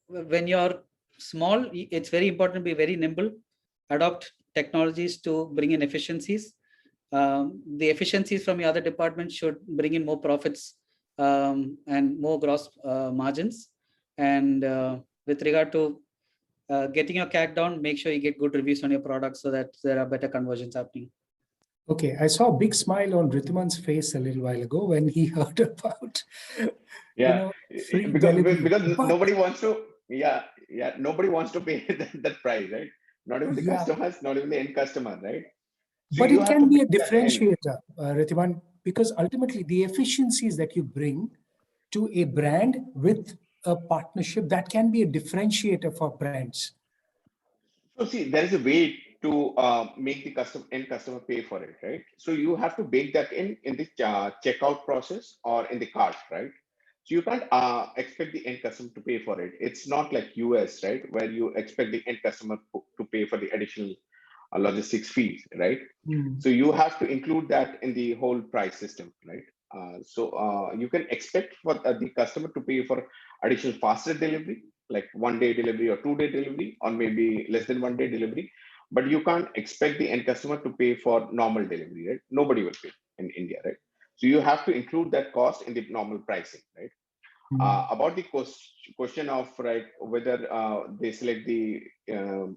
when you're small, it's very important to be very nimble, adopt technologies to bring in efficiencies. The efficiencies from the other departments should bring in more profits and more gross margins. And with regard to getting your CAC down, make sure you get good reviews on your product so that there are better conversions happening. Okay, I saw a big smile on Rhitiman's face a little while ago when he heard about free delivery. Because nobody wants to nobody wants to pay that price, right? Not even the customers, not even the end customer, right? So but it can be a differentiator, Rhitiman, because ultimately the efficiencies that you bring to a brand with a partnership, that can be a differentiator for brands. So see, there is a way to make the end customer pay for it, right? So you have to bake that in the checkout process or in the cart, right? So you can't expect the end customer to pay for it. It's not like US, right, where you expect the end customer to pay for the additional logistics fees, right? So you have to include that in the whole price system, right? So you can expect for the customer to pay for additional faster delivery, like 1 day delivery or 2 day delivery, or maybe less than 1 day delivery. But you can't expect the end customer to pay for normal delivery, right? Nobody will pay in India, right? So you have to include that cost in the normal pricing, right? About the question of whether they select the the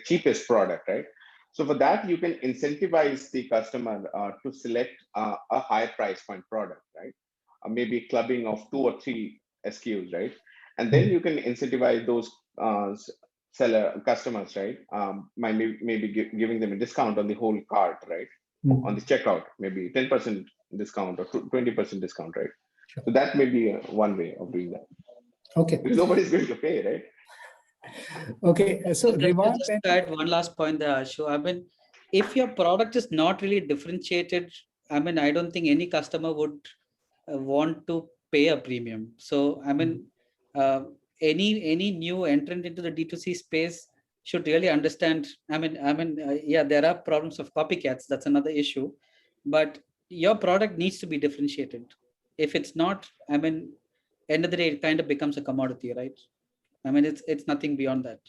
cheapest product, right? So for that, you can incentivize the customer to select a higher price point product, right? Maybe clubbing of 2 or 3 SKUs, right? And then you can incentivize those customers, right? Maybe giving them a discount on the whole cart, right? On the checkout, maybe 10% discount or 20% discount, right? Sure. So that may be one way of doing that. Okay. Because nobody's going to pay, right? Okay. So Revant, just to add one last point there, Ashu. I mean, if your product is not really differentiated, I mean, I don't think any customer would want to pay a premium. So, I mean, any new entrant into the D2C space should really understand. I mean, yeah, there are problems of copycats. That's another issue, but your product needs to be differentiated. If it's not, I mean, end of the day, it kind of becomes a commodity, right? I mean, it's nothing beyond that.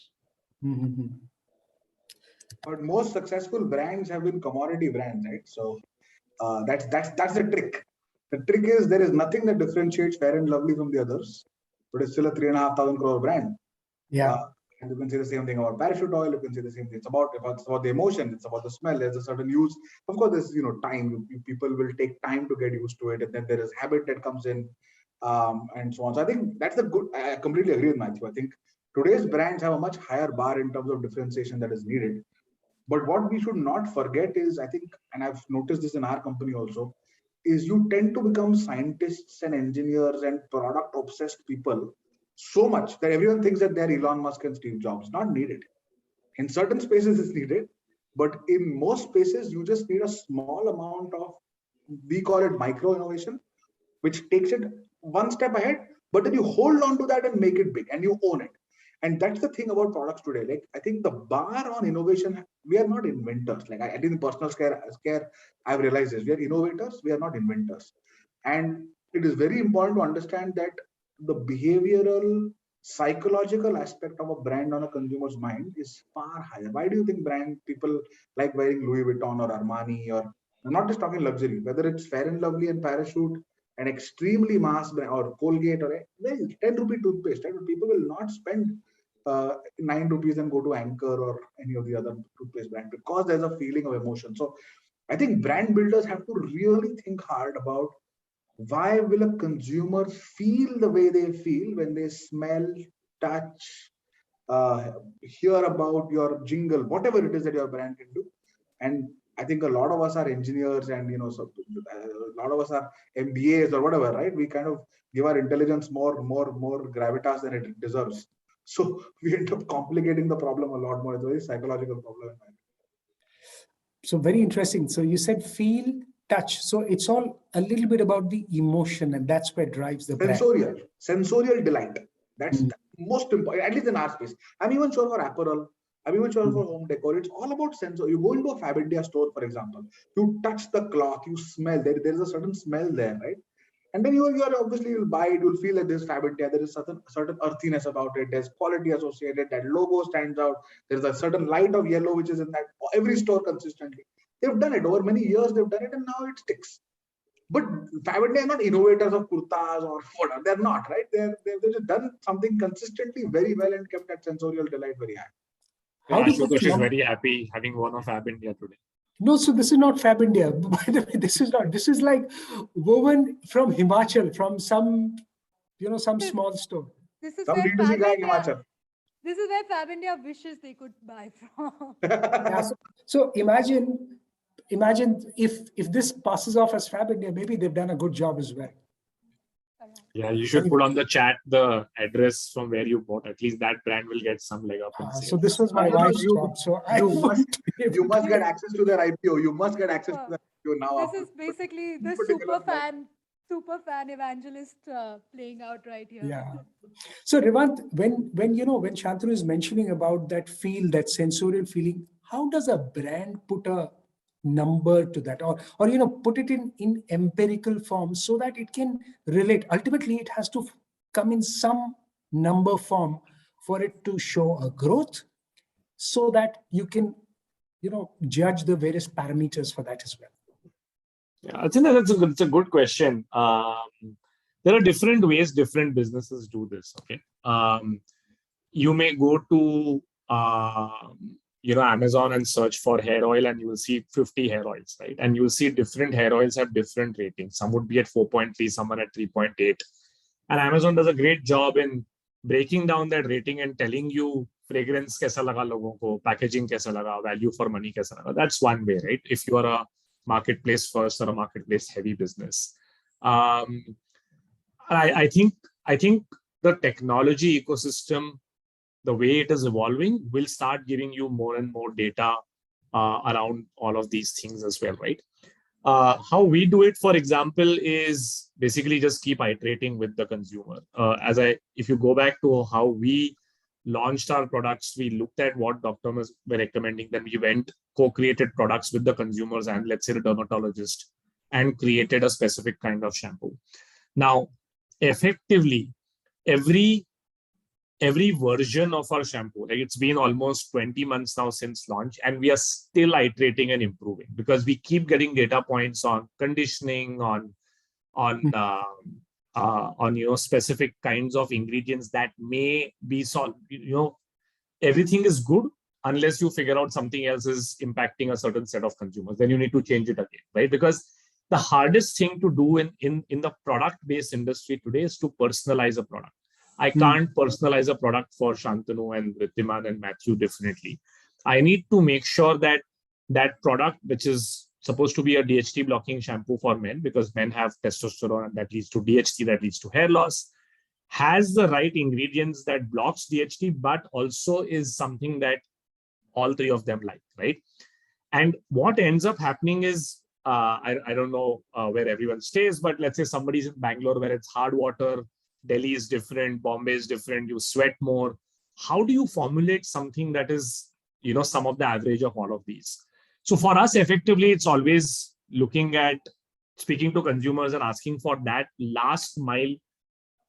But most successful brands have been commodity brands, right? So that's the trick. The trick is there is nothing that differentiates Fair and Lovely from the others, but it's still a 3,500 crore brand. Yeah. And you can say the same thing about Parachute Oil. You can say the same thing. It's about the emotion. It's about the smell. There's a certain use. Of course, there's time. People will take time to get used to it, and then there is habit that comes in, and so on. So I think that's a good. I completely agree with Mathew. I think today's brands have a much higher bar in terms of differentiation that is needed. But what we should not forget is, I think, and I've noticed this in our company also, is you tend to become scientists and engineers and product obsessed people so much that everyone thinks that they're Elon Musk and Steve Jobs. Not needed. In certain spaces it's needed, but in most spaces you just need a small amount of, we call it micro innovation, which takes it one step ahead, but then you hold on to that and make it big and you own it. And that's the thing about products today. Like, I think the bar on innovation, we are not inventors. Like, I think in personal care, I've realized this. We are innovators, we are not inventors. And it is very important to understand that the behavioral, psychological aspect of a brand on a consumer's mind is far higher. Why do you think brand people like wearing Louis Vuitton or Armani, or I'm not just talking luxury, whether it's Fair and Lovely and Parachute, an extremely mass brand, or Colgate, or a 10 rupee toothpaste, right? People will not spend 9 rupees and go to Anchor or any of the other toothpaste brand because there's a feeling of emotion. So I think brand builders have to really think hard about why will a consumer feel the way they feel when they smell, touch, hear about your jingle, whatever it is that your brand can do. And I think a lot of us are engineers and, so a lot of us are MBAs or whatever, right? We kind of give our intelligence more gravitas than it deserves. So we end up complicating the problem a lot more. It's a very psychological problem. So very interesting. So you said feel, touch. So it's all a little bit about the emotion, and that's what drives the brand. Sensorial delight. That's the most important, at least in our space. I'm even sure for apparel, I'm even sure for home decor, it's all about sensor. You go into a FabIndia store, for example, you touch the cloth, you smell, there is a certain smell there, right? And then you are obviously, you'll buy it, you'll feel that this FabIndia, there is certain earthiness about it, there's quality associated, that logo stands out, there's a certain light of yellow which is in that every store consistently. They've done it over many years, they've done it, and now it sticks. But FabIndia are not innovators of kurtas or whatever, they're not, right? They've just done something consistently very well and kept that sensorial delight very high. Ashutosh is very happy having one of FabIndia today. No, so this is not FabIndia. By the way, this is not. This is like woven from Himachal, from some, some small store. This is Some where D2C guy in FabIndia, Himachal. this is where FabIndia wishes they could buy from. Yeah, so imagine if this passes off as FabIndia, maybe they've done a good job as well. Yeah, you should put on the chat the address from where you bought. At least that brand will get some leg up. So this was my wife's job. So you must get access to their IPO. You must get access to their IPO now. This is basically the super fan evangelist playing out right here. Yeah. So Revant, when Shantanu is mentioning about that feel, that sensorial feeling, how does a brand put a number to that, or put it in empirical form so that it can relate? Ultimately, it has to come in some number form for it to show a growth, so that you can judge the various parameters for that as well. Yeah, I think that's a good question. There are different ways different businesses do this. Okay, you may go to Amazon and search for hair oil, and you will see 50 hair oils, right? And you will see different hair oils have different ratings. Some would be at 4.3, some are at 3.8. And Amazon does a great job in breaking down that rating and telling you fragrance kaisa laga logon ko, packaging kaisa laga, value for money kaisa laga. That's one way, right? If you are a marketplace first or a marketplace heavy business. I think the technology ecosystem, the way it is evolving, will start giving you more and more data around all of these things as well, right? How we do it, for example, is basically just keep iterating with the consumer. If you go back to how we launched our products, we looked at what doctors were recommending, then we went co-created products with the consumers and let's say the dermatologist, and created a specific kind of shampoo. Now, effectively, every version of our shampoo, like it's been almost 20 months now since launch, and we are still iterating and improving because we keep getting data points on conditioning, on specific kinds of ingredients that may be solved. Everything is good unless you figure out something else is impacting a certain set of consumers. Then you need to change it again, right? Because the hardest thing to do in the product-based industry today is to personalize a product. I can't personalize a product for Shantanu and Rhitiman and Mathew differently. I need to make sure that that product, which is supposed to be a DHT blocking shampoo for men because men have testosterone and that leads to DHT, that leads to hair loss, has the right ingredients that blocks DHT, but also is something that all three of them like, right? And what ends up happening is, I don't know where everyone stays, but let's say somebody's in Bangalore where it's hard water, Delhi is different, Bombay is different, you sweat more. How do you formulate something that is, some of the average of all of these? So for us, effectively, it's always looking at speaking to consumers and asking for that last mile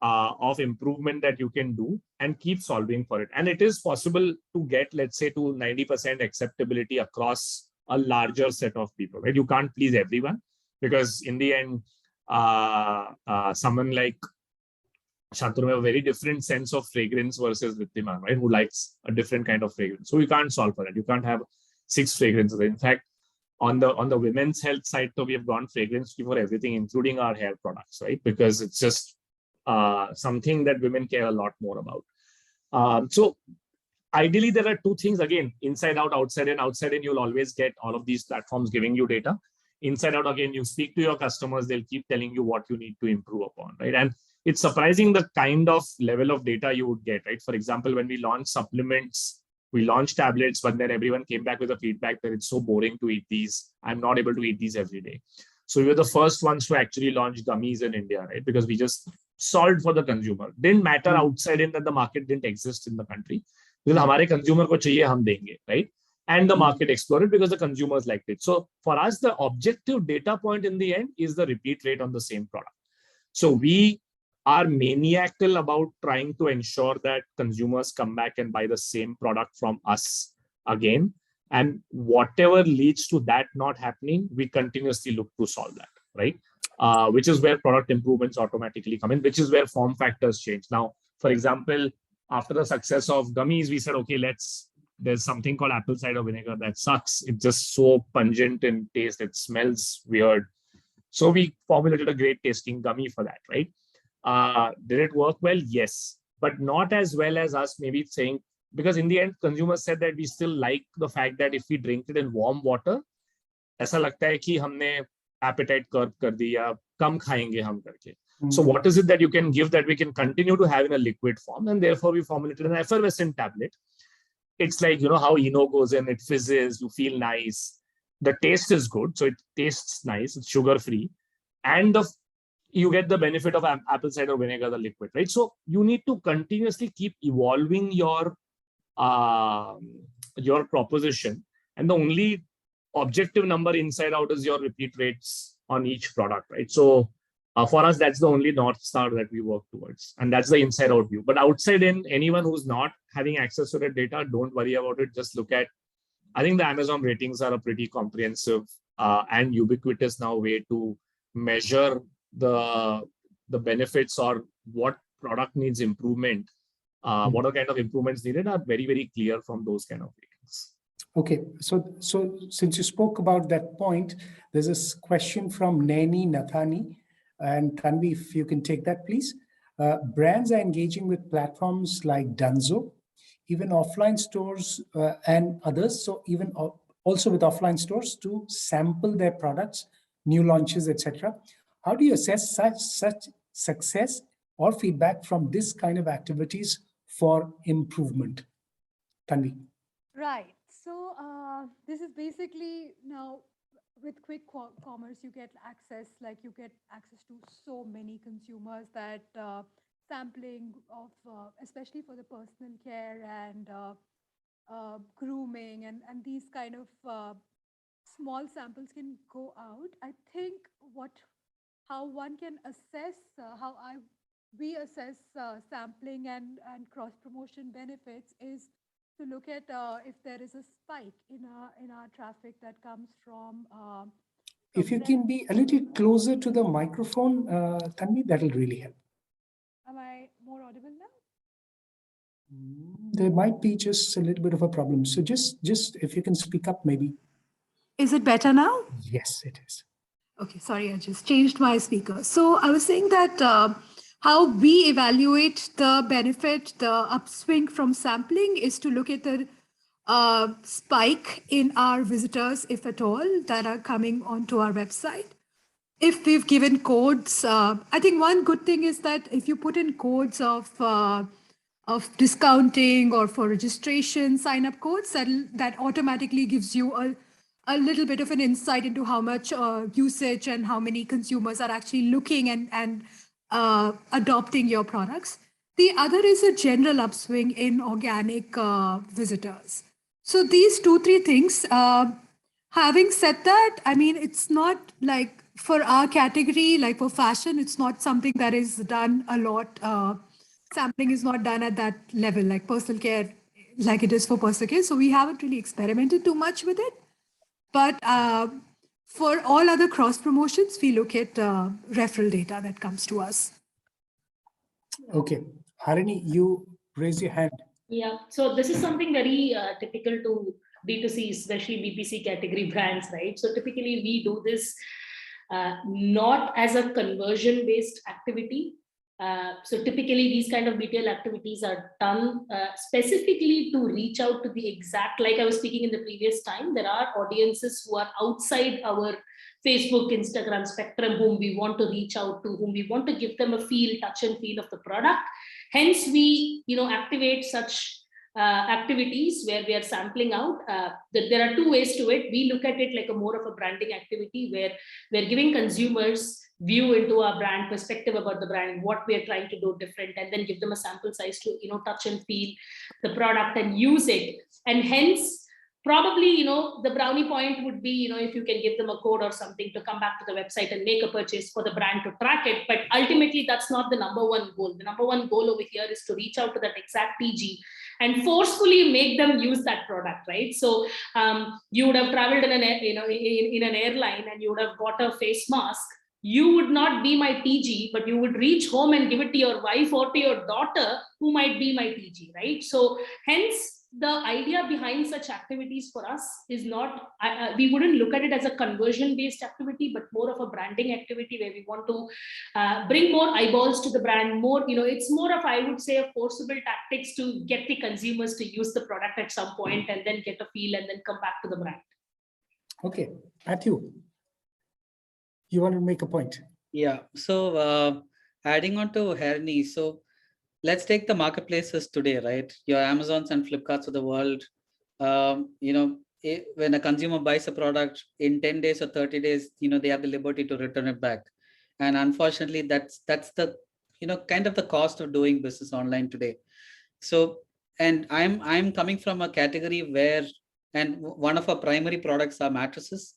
of improvement that you can do and keep solving for it. And it is possible to get, let's say, to 90% acceptability across a larger set of people, right? You can't please everyone because in the end, someone like Shantanu have a very different sense of fragrance versus Rhitiman, right? Who likes a different kind of fragrance. So you can't solve for that. You can't have 6 fragrances. In fact, on the women's health side, so we have gone fragrance for everything, including our hair products, right? Because it's just something that women care a lot more about. So ideally, there are 2 things, again, inside out, outside in. Outside in, you'll always get all of these platforms giving you data. Inside out, again, you speak to your customers, they'll keep telling you what you need to improve upon, right? And it's surprising the kind of level of data you would get, right? For example, when we launched supplements, we launched tablets, but then everyone came back with a feedback that it's so boring to eat these. I'm not able to eat these every day. So we were the first ones to actually launch gummies in India, right? Because we just solved for the consumer. Didn't matter outside in that the market didn't exist in the country. Because हमारे consumer को चाहिए हम देंगे, right? And the market exploded because the consumers liked it. So for us, the objective data point in the end is the repeat rate on the same product. So we are maniacal about trying to ensure that consumers come back and buy the same product from us again. And whatever leads to that not happening, we continuously look to solve that, right? Which is where product improvements automatically come in, which is where form factors change. Now, for example, after the success of gummies, we said, okay, there's something called apple cider vinegar that sucks. It's just so pungent in taste. It smells weird. So we formulated a great tasting gummy for that, right? Did it work well? Yes, but not as well as us maybe saying, because in the end, consumers said that we still like the fact that if we drink it in warm water, ऐसा लगता है कि हमने appetite curb कर दी या कम खाएंगे हम करके. So what is it that you can give that we can continue to have in a liquid form? And therefore we formulated an effervescent tablet. It's like, how Eno goes in, it fizzes, you feel nice. The taste is good. So it tastes nice. It's sugar-free. And you get the benefit of apple cider vinegar, the liquid, right? So you need to continuously keep evolving your proposition. And the only objective number inside out is your repeat rates on each product, right? So for us, that's the only North Star that we work towards. And that's the inside out view. But outside in, anyone who's not having access to that data, don't worry about it. Just look at, I think the Amazon ratings are a pretty comprehensive and ubiquitous now way to measure the benefits or what product needs improvement. What are kind of improvements needed are very, very clear from those kind of ratings. Okay, so since you spoke about that point, there's a question from Naini Nathani. And Tanvi, if you can take that, please. Brands are engaging with platforms like Dunzo, even offline stores and others. So even also with offline stores to sample their products, new launches, etc. How do you assess such success or feedback from this kind of activities for improvement? Tanvi. Right. So this is basically now with quick commerce, you get access to so many consumers that sampling of, especially for the personal care and grooming and these kind of small samples can go out. I think how one can assess, we assess sampling and cross promotion benefits is to look at if there is a spike in our traffic that comes from. If you can be a little closer to the microphone, Tanvi, that'll really help. Am I more audible now? There might be just a little bit of a problem. So just if you can speak up, maybe. Is it better now? Yes, it is. Okay, sorry, I just changed my speaker. So I was saying that how we evaluate the benefit, the upswing from sampling is to look at the spike in our visitors, if at all, that are coming onto our website. If we've given codes, I think one good thing is that if you put in codes of discounting or for registration, sign-up codes, that automatically gives you a little bit of an insight into how much usage and how many consumers are actually looking and adopting your products. The other is a general upswing in organic visitors. So these 2-3 things, having said that, I mean, it's not like for our category, like for fashion, it's not something that is done a lot. Sampling is not done at that level, like personal care, like it is for personal care. So we haven't really experimented too much with it. But for all other cross promotions, we look at referral data that comes to us. Okay. Harini, you raise your hand. Yeah, so this is something very typical to D2C, especially BPC category brands, right? So typically we do this not as a conversion-based activity. So typically these kind of BTL activities are done specifically to reach out to the exact, like I was speaking in the previous time, there are audiences who are outside our Facebook, Instagram spectrum, whom we want to reach out to, whom we want to give them a feel, touch and feel of the product. Hence, we activate such activities where we are sampling out. There are 2 ways to it. We look at it like a more of a branding activity where we're giving consumers view into our brand, perspective about the brand, what we are trying to do different, and then give them a sample size to touch and feel the product and use it. And hence, probably, the brownie point would be, if you can give them a code or something to come back to the website and make a purchase for the brand to track it. But ultimately, that's not the number one goal. The number one goal over here is to reach out to that exact TG and forcefully make them use that product, right? So you would have traveled in an airline and you would have bought a face mask. You would not be my TG, but you would reach home and give it to your wife or to your daughter, who might be my TG, right? So hence, the idea behind such activities for us is not, we wouldn't look at it as a conversion-based activity, but more of a branding activity where we want to bring more eyeballs to the brand, more, it's more of, I would say, a forcible tactics to get the consumers to use the product at some point and then get a feel and then come back to the brand. Okay, Mathew, you want to make a point? Yeah, so adding on to Harini, so let's take the marketplaces today, right? Your Amazons and Flipkarts of the world. When a consumer buys a product in 10 days or 30 days, they have the liberty to return it back. And unfortunately, that's the, kind of the cost of doing business online today. So, and I'm coming from a category where, and one of our primary products are mattresses,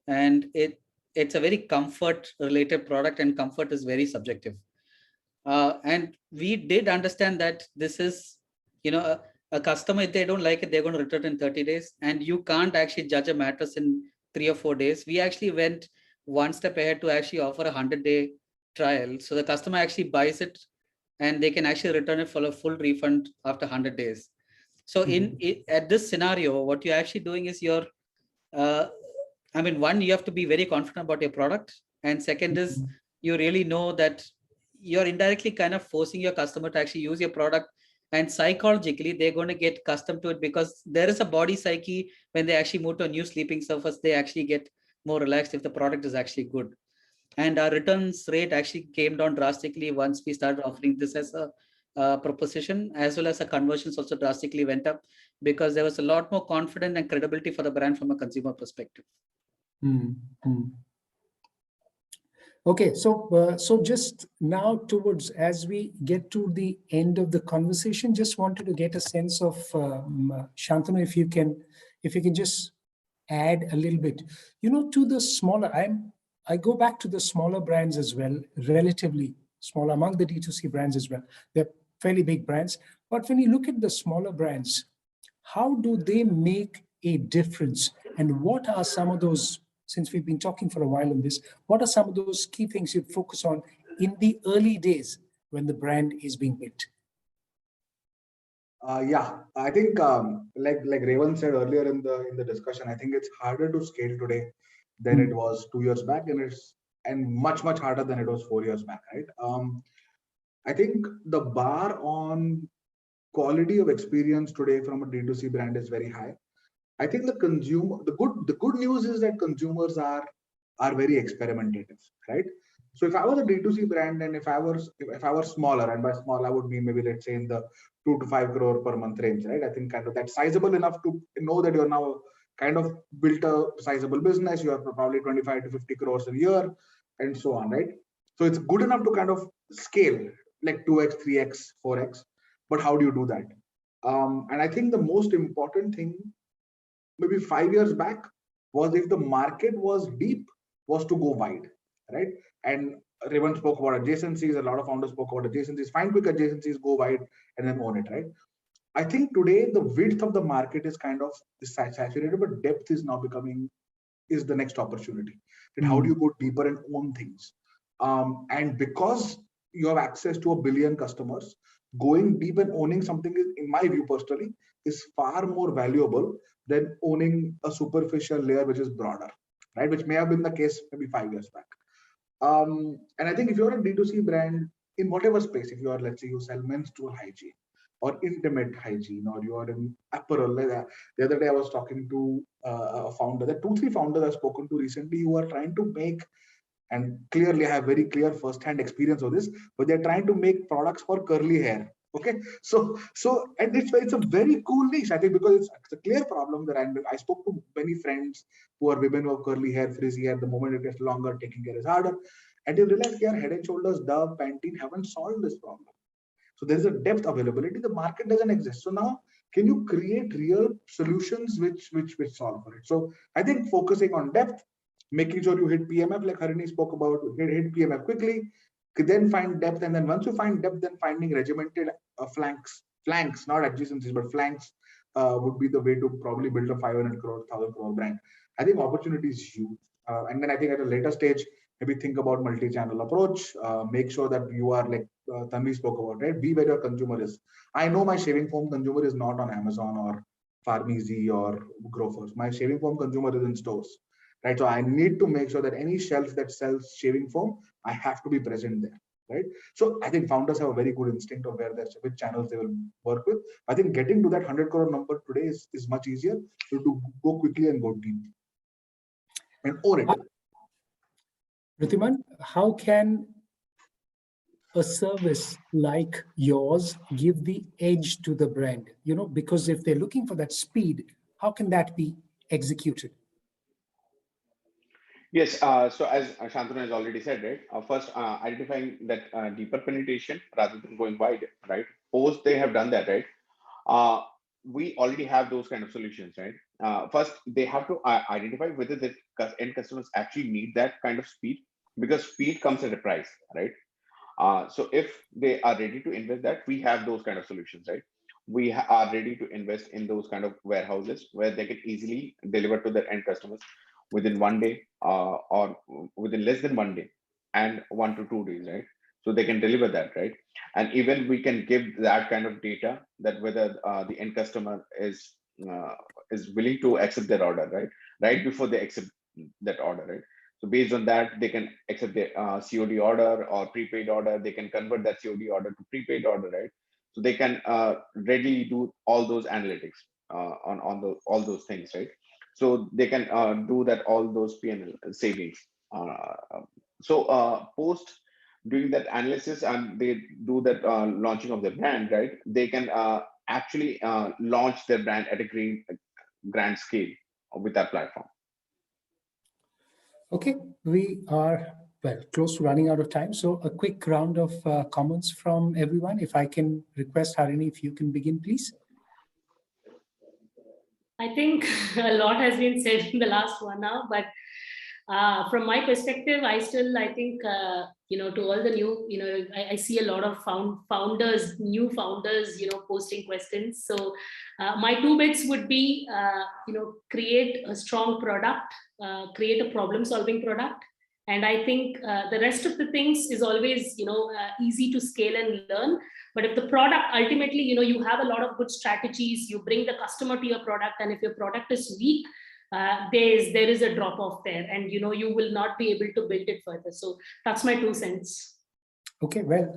and it's a very comfort related product, and comfort is very subjective. And we did understand that this is, a customer, if they don't like it, they're going to return in 30 days. And you can't actually judge a mattress in 3 or 4 days. We actually went one step ahead to actually offer a 100-day trial. So the customer actually buys it and they can actually return it for a full refund after 100 days. So at this scenario, what you're actually doing is one, you have to be very confident about your product. And second is you really know that you're indirectly kind of forcing your customer to actually use your product, and psychologically they're going to get accustomed to it, because there is a body psyche when they actually move to a new sleeping surface, they actually get more relaxed if the product is actually good. And our returns rate actually came down drastically once we started offering this as a proposition, as well as the conversions also drastically went up, because there was a lot more confidence and credibility for the brand from a consumer perspective. Okay, so just now towards, as we get to the end of the conversation, just wanted to get a sense of Shantanu, if you can just add a little bit, to the smaller. I go back to the smaller brands as well, relatively small among the D2C brands as well. They're fairly big brands, but when you look at the smaller brands, how do they make a difference, and what are some of those? Since we've been talking for a while on this, what are some of those key things you focus on in the early days when the brand is being built? Yeah, I think like Revant said earlier in the discussion, I think it's harder to scale today than it was 2 years back, and much harder than it was 4 years back, right? I think the bar on quality of experience today from a D2C brand is very high. I think the good news is that consumers are very experimentative, right? So if I was a D2C brand and if I was smaller, and by small I would mean maybe let's say in the 2 to 5 crore per month range, right? I think kind of that's sizable enough to know that you're now kind of built a sizable business. You are probably 25 to 50 crores a year and so on, right? So it's good enough to kind of scale like 2x, 3x, 4x. But how do you do that? And I think the most important thing maybe 5 years back was if the market was deep, was to go wide, right? And Revant spoke about adjacencies, a lot of founders spoke about adjacencies, find quick adjacencies, go wide and then own it, right? I think today the width of the market is kind of saturated, but depth is now is the next opportunity. And how do you go deeper and own things? And because you have access to 1 billion customers, going deep and owning something is, in my view personally, is far more valuable than owning a superficial layer which is broader, right? Which may have been the case maybe 5 years back. And I think if you're a D2C brand in whatever space, if you are, let's say you sell menstrual hygiene or intimate hygiene, or you are in apparel. The other day I was talking to a founder, there are 2-3 founders I've spoken to recently who are trying to make, and clearly I have very clear first-hand experience of this, but they're trying to make products for curly hair. Okay, so and it's a very cool niche, I think, because it's a clear problem that I spoke to many friends who are women who have curly hair, frizzy hair. The moment it gets longer, taking care is harder, and you realize, yeah, Head and Shoulders, Dove, Pantene haven't solved this problem. So there's a depth availability. The market doesn't exist. So now, can you create real solutions which solve for it? So I think focusing on depth, making sure you hit PMF, like Harini spoke about, hit PMF quickly, then find depth, and then once you find depth, then finding regimented flanks, not adjacencies, but flanks would be the way to probably build a 500 crore, 1,000 crore brand. I think opportunity is huge. And then I think at a later stage, maybe think about multi-channel approach, make sure that you are like Tanvi spoke about, right? Be where your consumer is. I know my shaving foam consumer is not on Amazon or Farmeasy or Grofers. My shaving foam consumer is in stores, right? So I need to make sure that any shelf that sells shaving foam, I have to be present there, right? So I think founders have a very good instinct of which channels they will work with. I think getting to that 100 crore number today is much easier to go quickly and go deep and own it. Rhitiman, how can a service like yours give the edge to the brand? Because if they're looking for that speed, how can that be executed? Yes, so as Shantanu has already said, right? First, identifying that deeper penetration rather than going wide, right? Post they have done that, right? We already have those kind of solutions, right? First, they have to identify whether the end customers actually need that kind of speed, because speed comes at a price, right? So if they are ready to invest that, we have those kind of solutions, right? We are ready to invest in those kind of warehouses where they can easily deliver to their end customers within 1 day or within less than 1 day and 1 to 2 days, right? So they can deliver that, right? And even we can give that kind of data that whether the end customer is willing to accept their order, right? Right before they accept that order, right? So based on that, they can accept the COD order or prepaid order. They can convert that COD order to prepaid order, right? So they can readily do all those analytics on all those things, right? So they can do that, all those P&L savings. So post doing that analysis and they do that launching of the brand, right? They can actually launch their brand at a grand scale with that platform. Okay, we are close to running out of time. So a quick round of comments from everyone. If I can request Harini, if you can begin, please. I think a lot has been said in the last 1 hour, but from my perspective, I think, to all the new, I see a lot of new founders, posting questions. So my 2 bits would be, create a strong product, create a problem-solving product. And I think the rest of the things is always, easy to scale and learn. But if the product ultimately, you have a lot of good strategies, you bring the customer to your product, and if your product is weak, there is a drop off there, and you will not be able to build it further. So that's my 2 cents. Okay, well,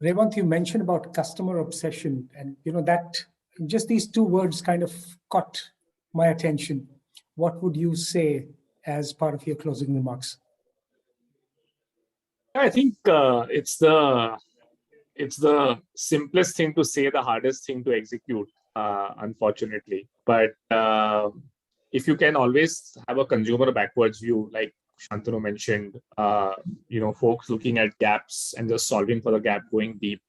Revant, you mentioned about customer obsession, and that just these two words kind of caught my attention. What would you say as part of your closing remarks? I think it's the simplest thing to say, the hardest thing to execute, unfortunately. But if you can always have a consumer backwards view, like Shantanu mentioned, folks looking at gaps and just solving for the gap, going deep,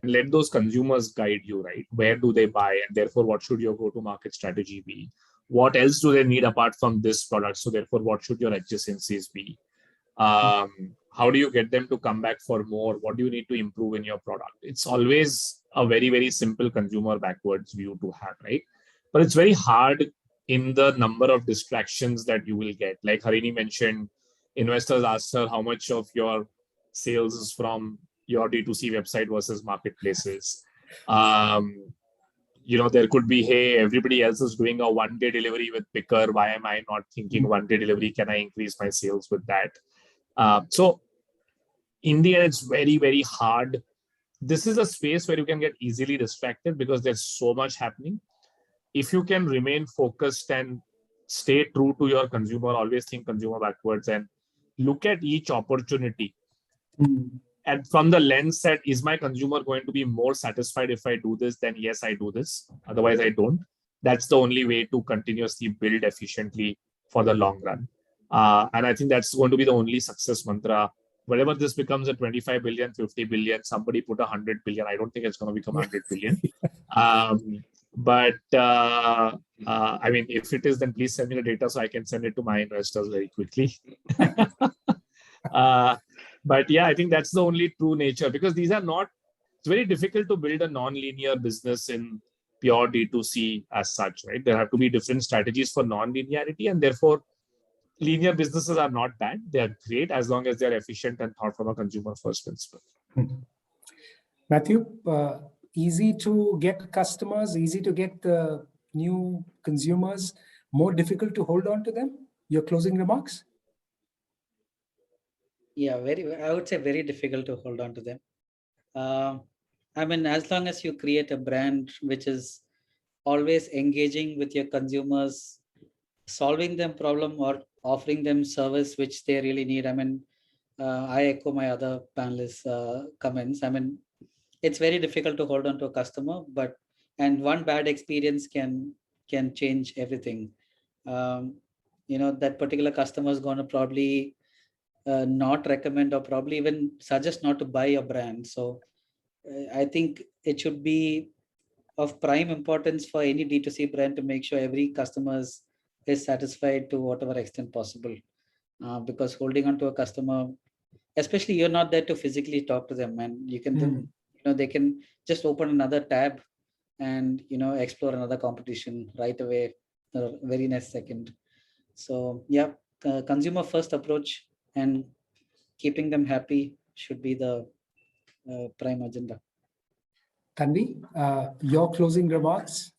and let those consumers guide you, right? Where do they buy? And therefore, what should your go-to-market strategy be? What else do they need apart from this product? So therefore, what should your adjacencies be? How do you get them to come back for more? What do you need to improve in your product? It's always a very, very simple consumer backwards view to have, right? But it's very hard in the number of distractions that you will get. Like Harini mentioned, investors asked her how much of your sales is from your D2C website versus marketplaces. There could be, hey, everybody else is doing a one-day delivery with Pickrr. Why am I not thinking one-day delivery? Can I increase my sales with that? So in the end, it's very, very hard. This is a space where you can get easily distracted because there's so much happening. If you can remain focused and stay true to your consumer, always think consumer backwards and look at each opportunity. And from the lens that, is my consumer going to be more satisfied if I do this? Then yes, I do this. Otherwise, I don't. That's the only way to continuously build efficiently for the long run. And I think that's going to be the only success mantra. Whatever this becomes a 25 billion, 50 billion, somebody put 100 billion. I don't think it's going to become 100 billion. But I mean, if it is, then please send me the data so I can send it to my investors very quickly. But yeah, I think that's the only true nature, because these are not, it's very difficult to build a non-linear business in pure D2C as such, right? There have to be different strategies for non-linearity, and therefore linear businesses are not bad. They are great as long as they're efficient and thought from a consumer first principle. Mathew, easy to get customers, easy to get the new consumers, more difficult to hold on to them? Your closing remarks? Yeah, I would say very difficult to hold on to them. I mean, as long as you create a brand which is always engaging with your consumers, solving them problem or offering them service which they really need. I mean, I echo my other panelists' comments. I mean, it's very difficult to hold on to a customer, and one bad experience can change everything. That particular customer is going to probably not recommend or probably even suggest not to buy your brand. So I think it should be of prime importance for any D2C brand to make sure every customer is satisfied to whatever extent possible. Because holding on to a customer, especially you're not there to physically talk to them, and you can do, they can just open another tab and explore another competition right away the very next second. So yeah, consumer first approach and keeping them happy should be the prime agenda. Tanvi, your closing remarks?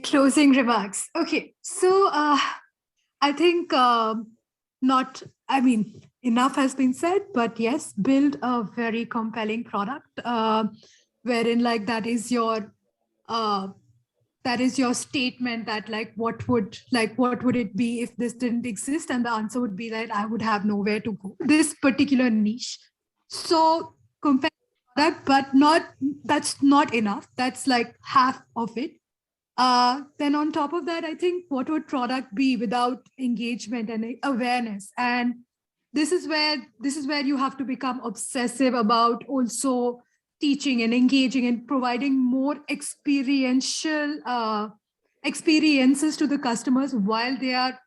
Closing remarks. Okay, so I think enough has been said, but yes, build a very compelling product wherein that is your statement that what would it be if this didn't exist? And the answer would be that I would have nowhere to go. This particular niche. So compelling product, but that's not enough. That's half of it. Then on top of that, I think what would product be without engagement and awareness? And this is where you have to become obsessive about also teaching and engaging and providing more experiential experiences to the customers while they are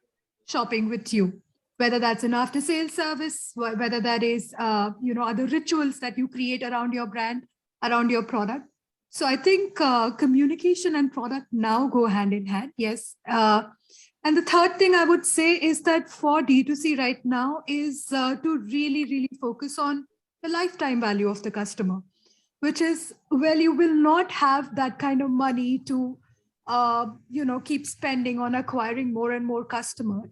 shopping with you, whether that's an after sales service, whether that is other rituals that you create around your brand, around your product. So I think communication and product now go hand in hand. Yes. And the third thing I would say is that for D2C right now is to really, really focus on the lifetime value of the customer, which is, well, you will not have that kind of money to, keep spending on acquiring more and more customer.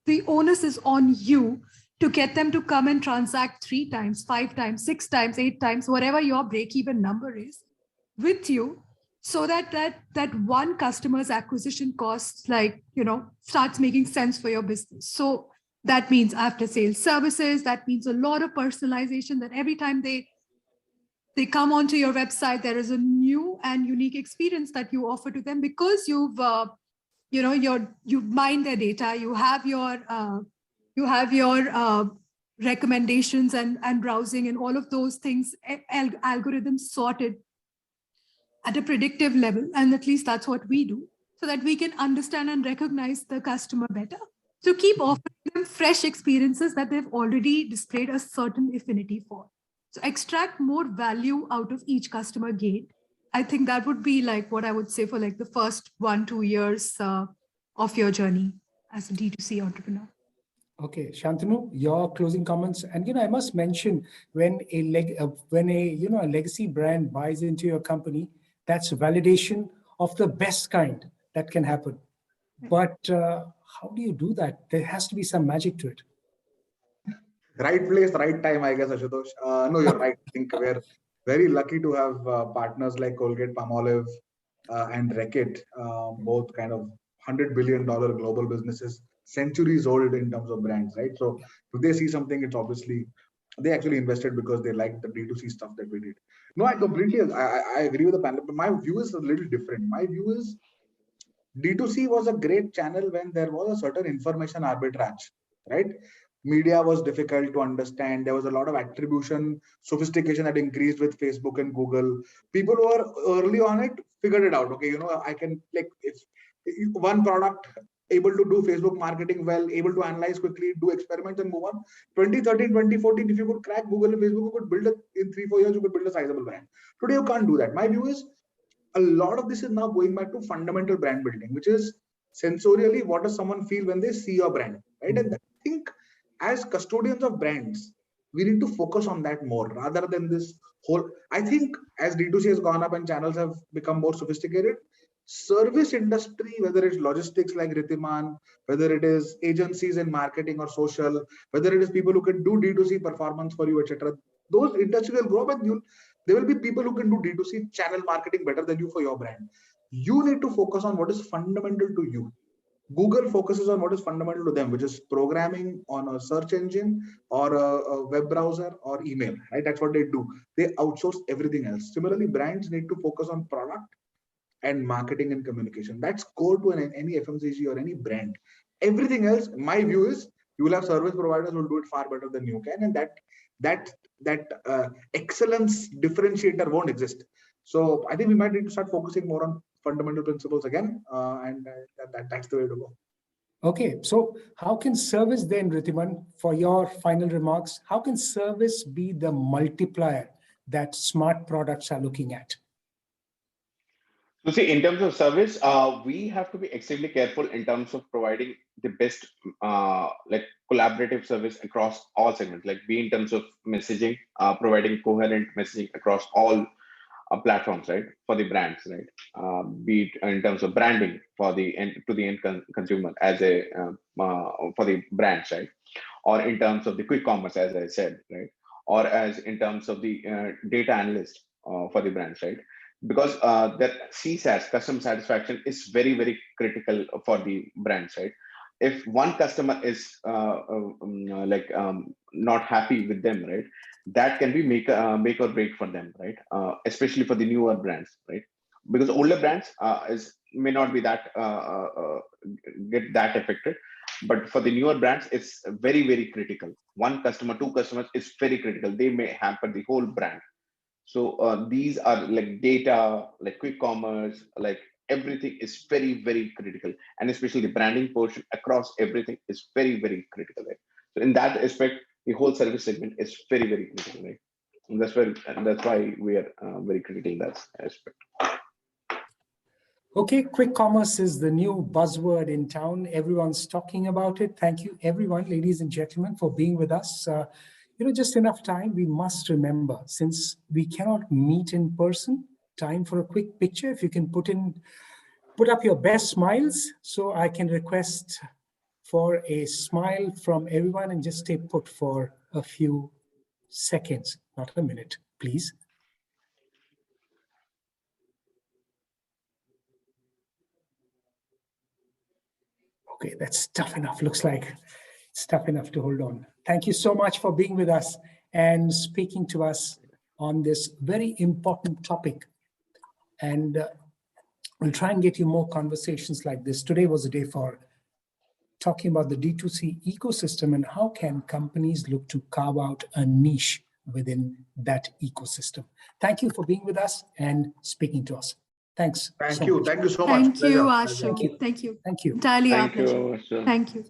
The onus is on you to get them to come and transact 3 times, 5 times, 6 times, 8 times, whatever your break-even number is with you, so that one customer's acquisition costs, like, starts making sense for your business. So that means after sales services, that means a lot of personalization, that every time they come onto your website, there is a new and unique experience that you offer to them, because you've mined their data, you have your recommendations and browsing and all of those things, algorithms sorted at a predictive level. And at least that's what we do, so that we can understand and recognize the customer better. So keep offering them fresh experiences that they've already displayed a certain affinity for. So extract more value out of each customer gain. I think that would be like what I would say for like the first 1-2 years of your journey as a D2C entrepreneur. Okay, Shantanu, your closing comments. And I must mention, when a legacy brand buys into your company, that's validation of the best kind that can happen. But how do you do that? There has to be some magic to it. Right place, right time, I guess, Ashutosh. No, you're right. I think we're very lucky to have partners like Colgate, Palmolive, and Reckitt, both kind of $100 billion global businesses, centuries old in terms of brands, right? So if they see something, it's obviously, they actually invested because they like the D2C stuff that we did. No, I agree with the panel, but my view is a little different. My view is D2C was a great channel when there was a certain information arbitrage, right? Media was difficult to understand. There was a lot of attribution, sophistication that increased with Facebook and Google. People who were early on it figured it out. Okay, I can, like, if one product able to do Facebook marketing well, able to analyze quickly, do experiments and move on. 2013, 2014, if you could crack Google and Facebook, you could build it in 3-4 years, you could build a sizable brand. Today, you can't do that. My view is a lot of this is now going back to fundamental brand building, which is sensorially, what does someone feel when they see your brand, right? And I think as custodians of brands, we need to focus on that more rather than this whole. I think as D2C has gone up and channels have become more sophisticated, service industry, whether it's logistics like Rhitiman, whether it is agencies in marketing or social, whether it is people who can do D2C performance for you, etc., those industries will grow, but there will be people who can do D2C channel marketing better than you for your brand. You need to focus on what is fundamental to you. Google focuses on what is fundamental to them, which is programming on a search engine or a web browser or email, right? That's what they do. They outsource everything else. Similarly, brands need to focus on product and marketing and communication. That's core to any FMCG or any brand. Everything else, my view is, you will have service providers who will do it far better than you can, and that excellence differentiator won't exist. So I think we might need to start focusing more on fundamental principles again, and that's the way to go. Okay, so how can service then, Rhitiman, for your final remarks, how can service be the multiplier that smart products are looking at? So see, in terms of service, we have to be extremely careful in terms of providing the best like collaborative service across all segments, like be in terms of messaging, providing coherent messaging across all platforms, right, for the brands, right, be it in terms of branding for the end to the end consumer as a for the brands, right, or in terms of the quick commerce, as I said, right, or as in terms of the data analyst for the brands, right, because that CSAT, customer satisfaction, is very, very critical for the brands, right. If one customer is not happy with them, right, that can be make or break for them, right, especially for the newer brands, right, because older brands may not be that get that affected, but for the newer brands, it's very, very critical. One customer, two customers is very critical. They may hamper the whole brand. So these are like data, like quick commerce, like everything is very, very critical, and especially the branding portion across everything is very, very critical, right? So in that aspect, the whole service segment is very, very critical, right? And that's why we are very critical in that aspect. Okay, quick commerce is the new buzzword in town. Everyone's talking about it. Thank you, everyone, ladies and gentlemen, for being with us. Just enough time. We must remember, since we cannot meet in person, time for a quick picture. If you can put up your best smiles, so I can request for a smile from everyone and just stay put for a few seconds, not a minute, please. Okay, that's tough enough. Looks like it's tough enough to hold on. Thank you so much for being with us and speaking to us on this very important topic. And we'll try and get you more conversations like this. Today was a day for talking about the D2C ecosystem and how can companies look to carve out a niche within that ecosystem. Thank you for being with us and speaking to us. Thanks. Thank you. Much. Thank you so much. Thank you, Pleasure. Ashu. Thank you. Thank you. Entirely our Thank pleasure. you. Thank you.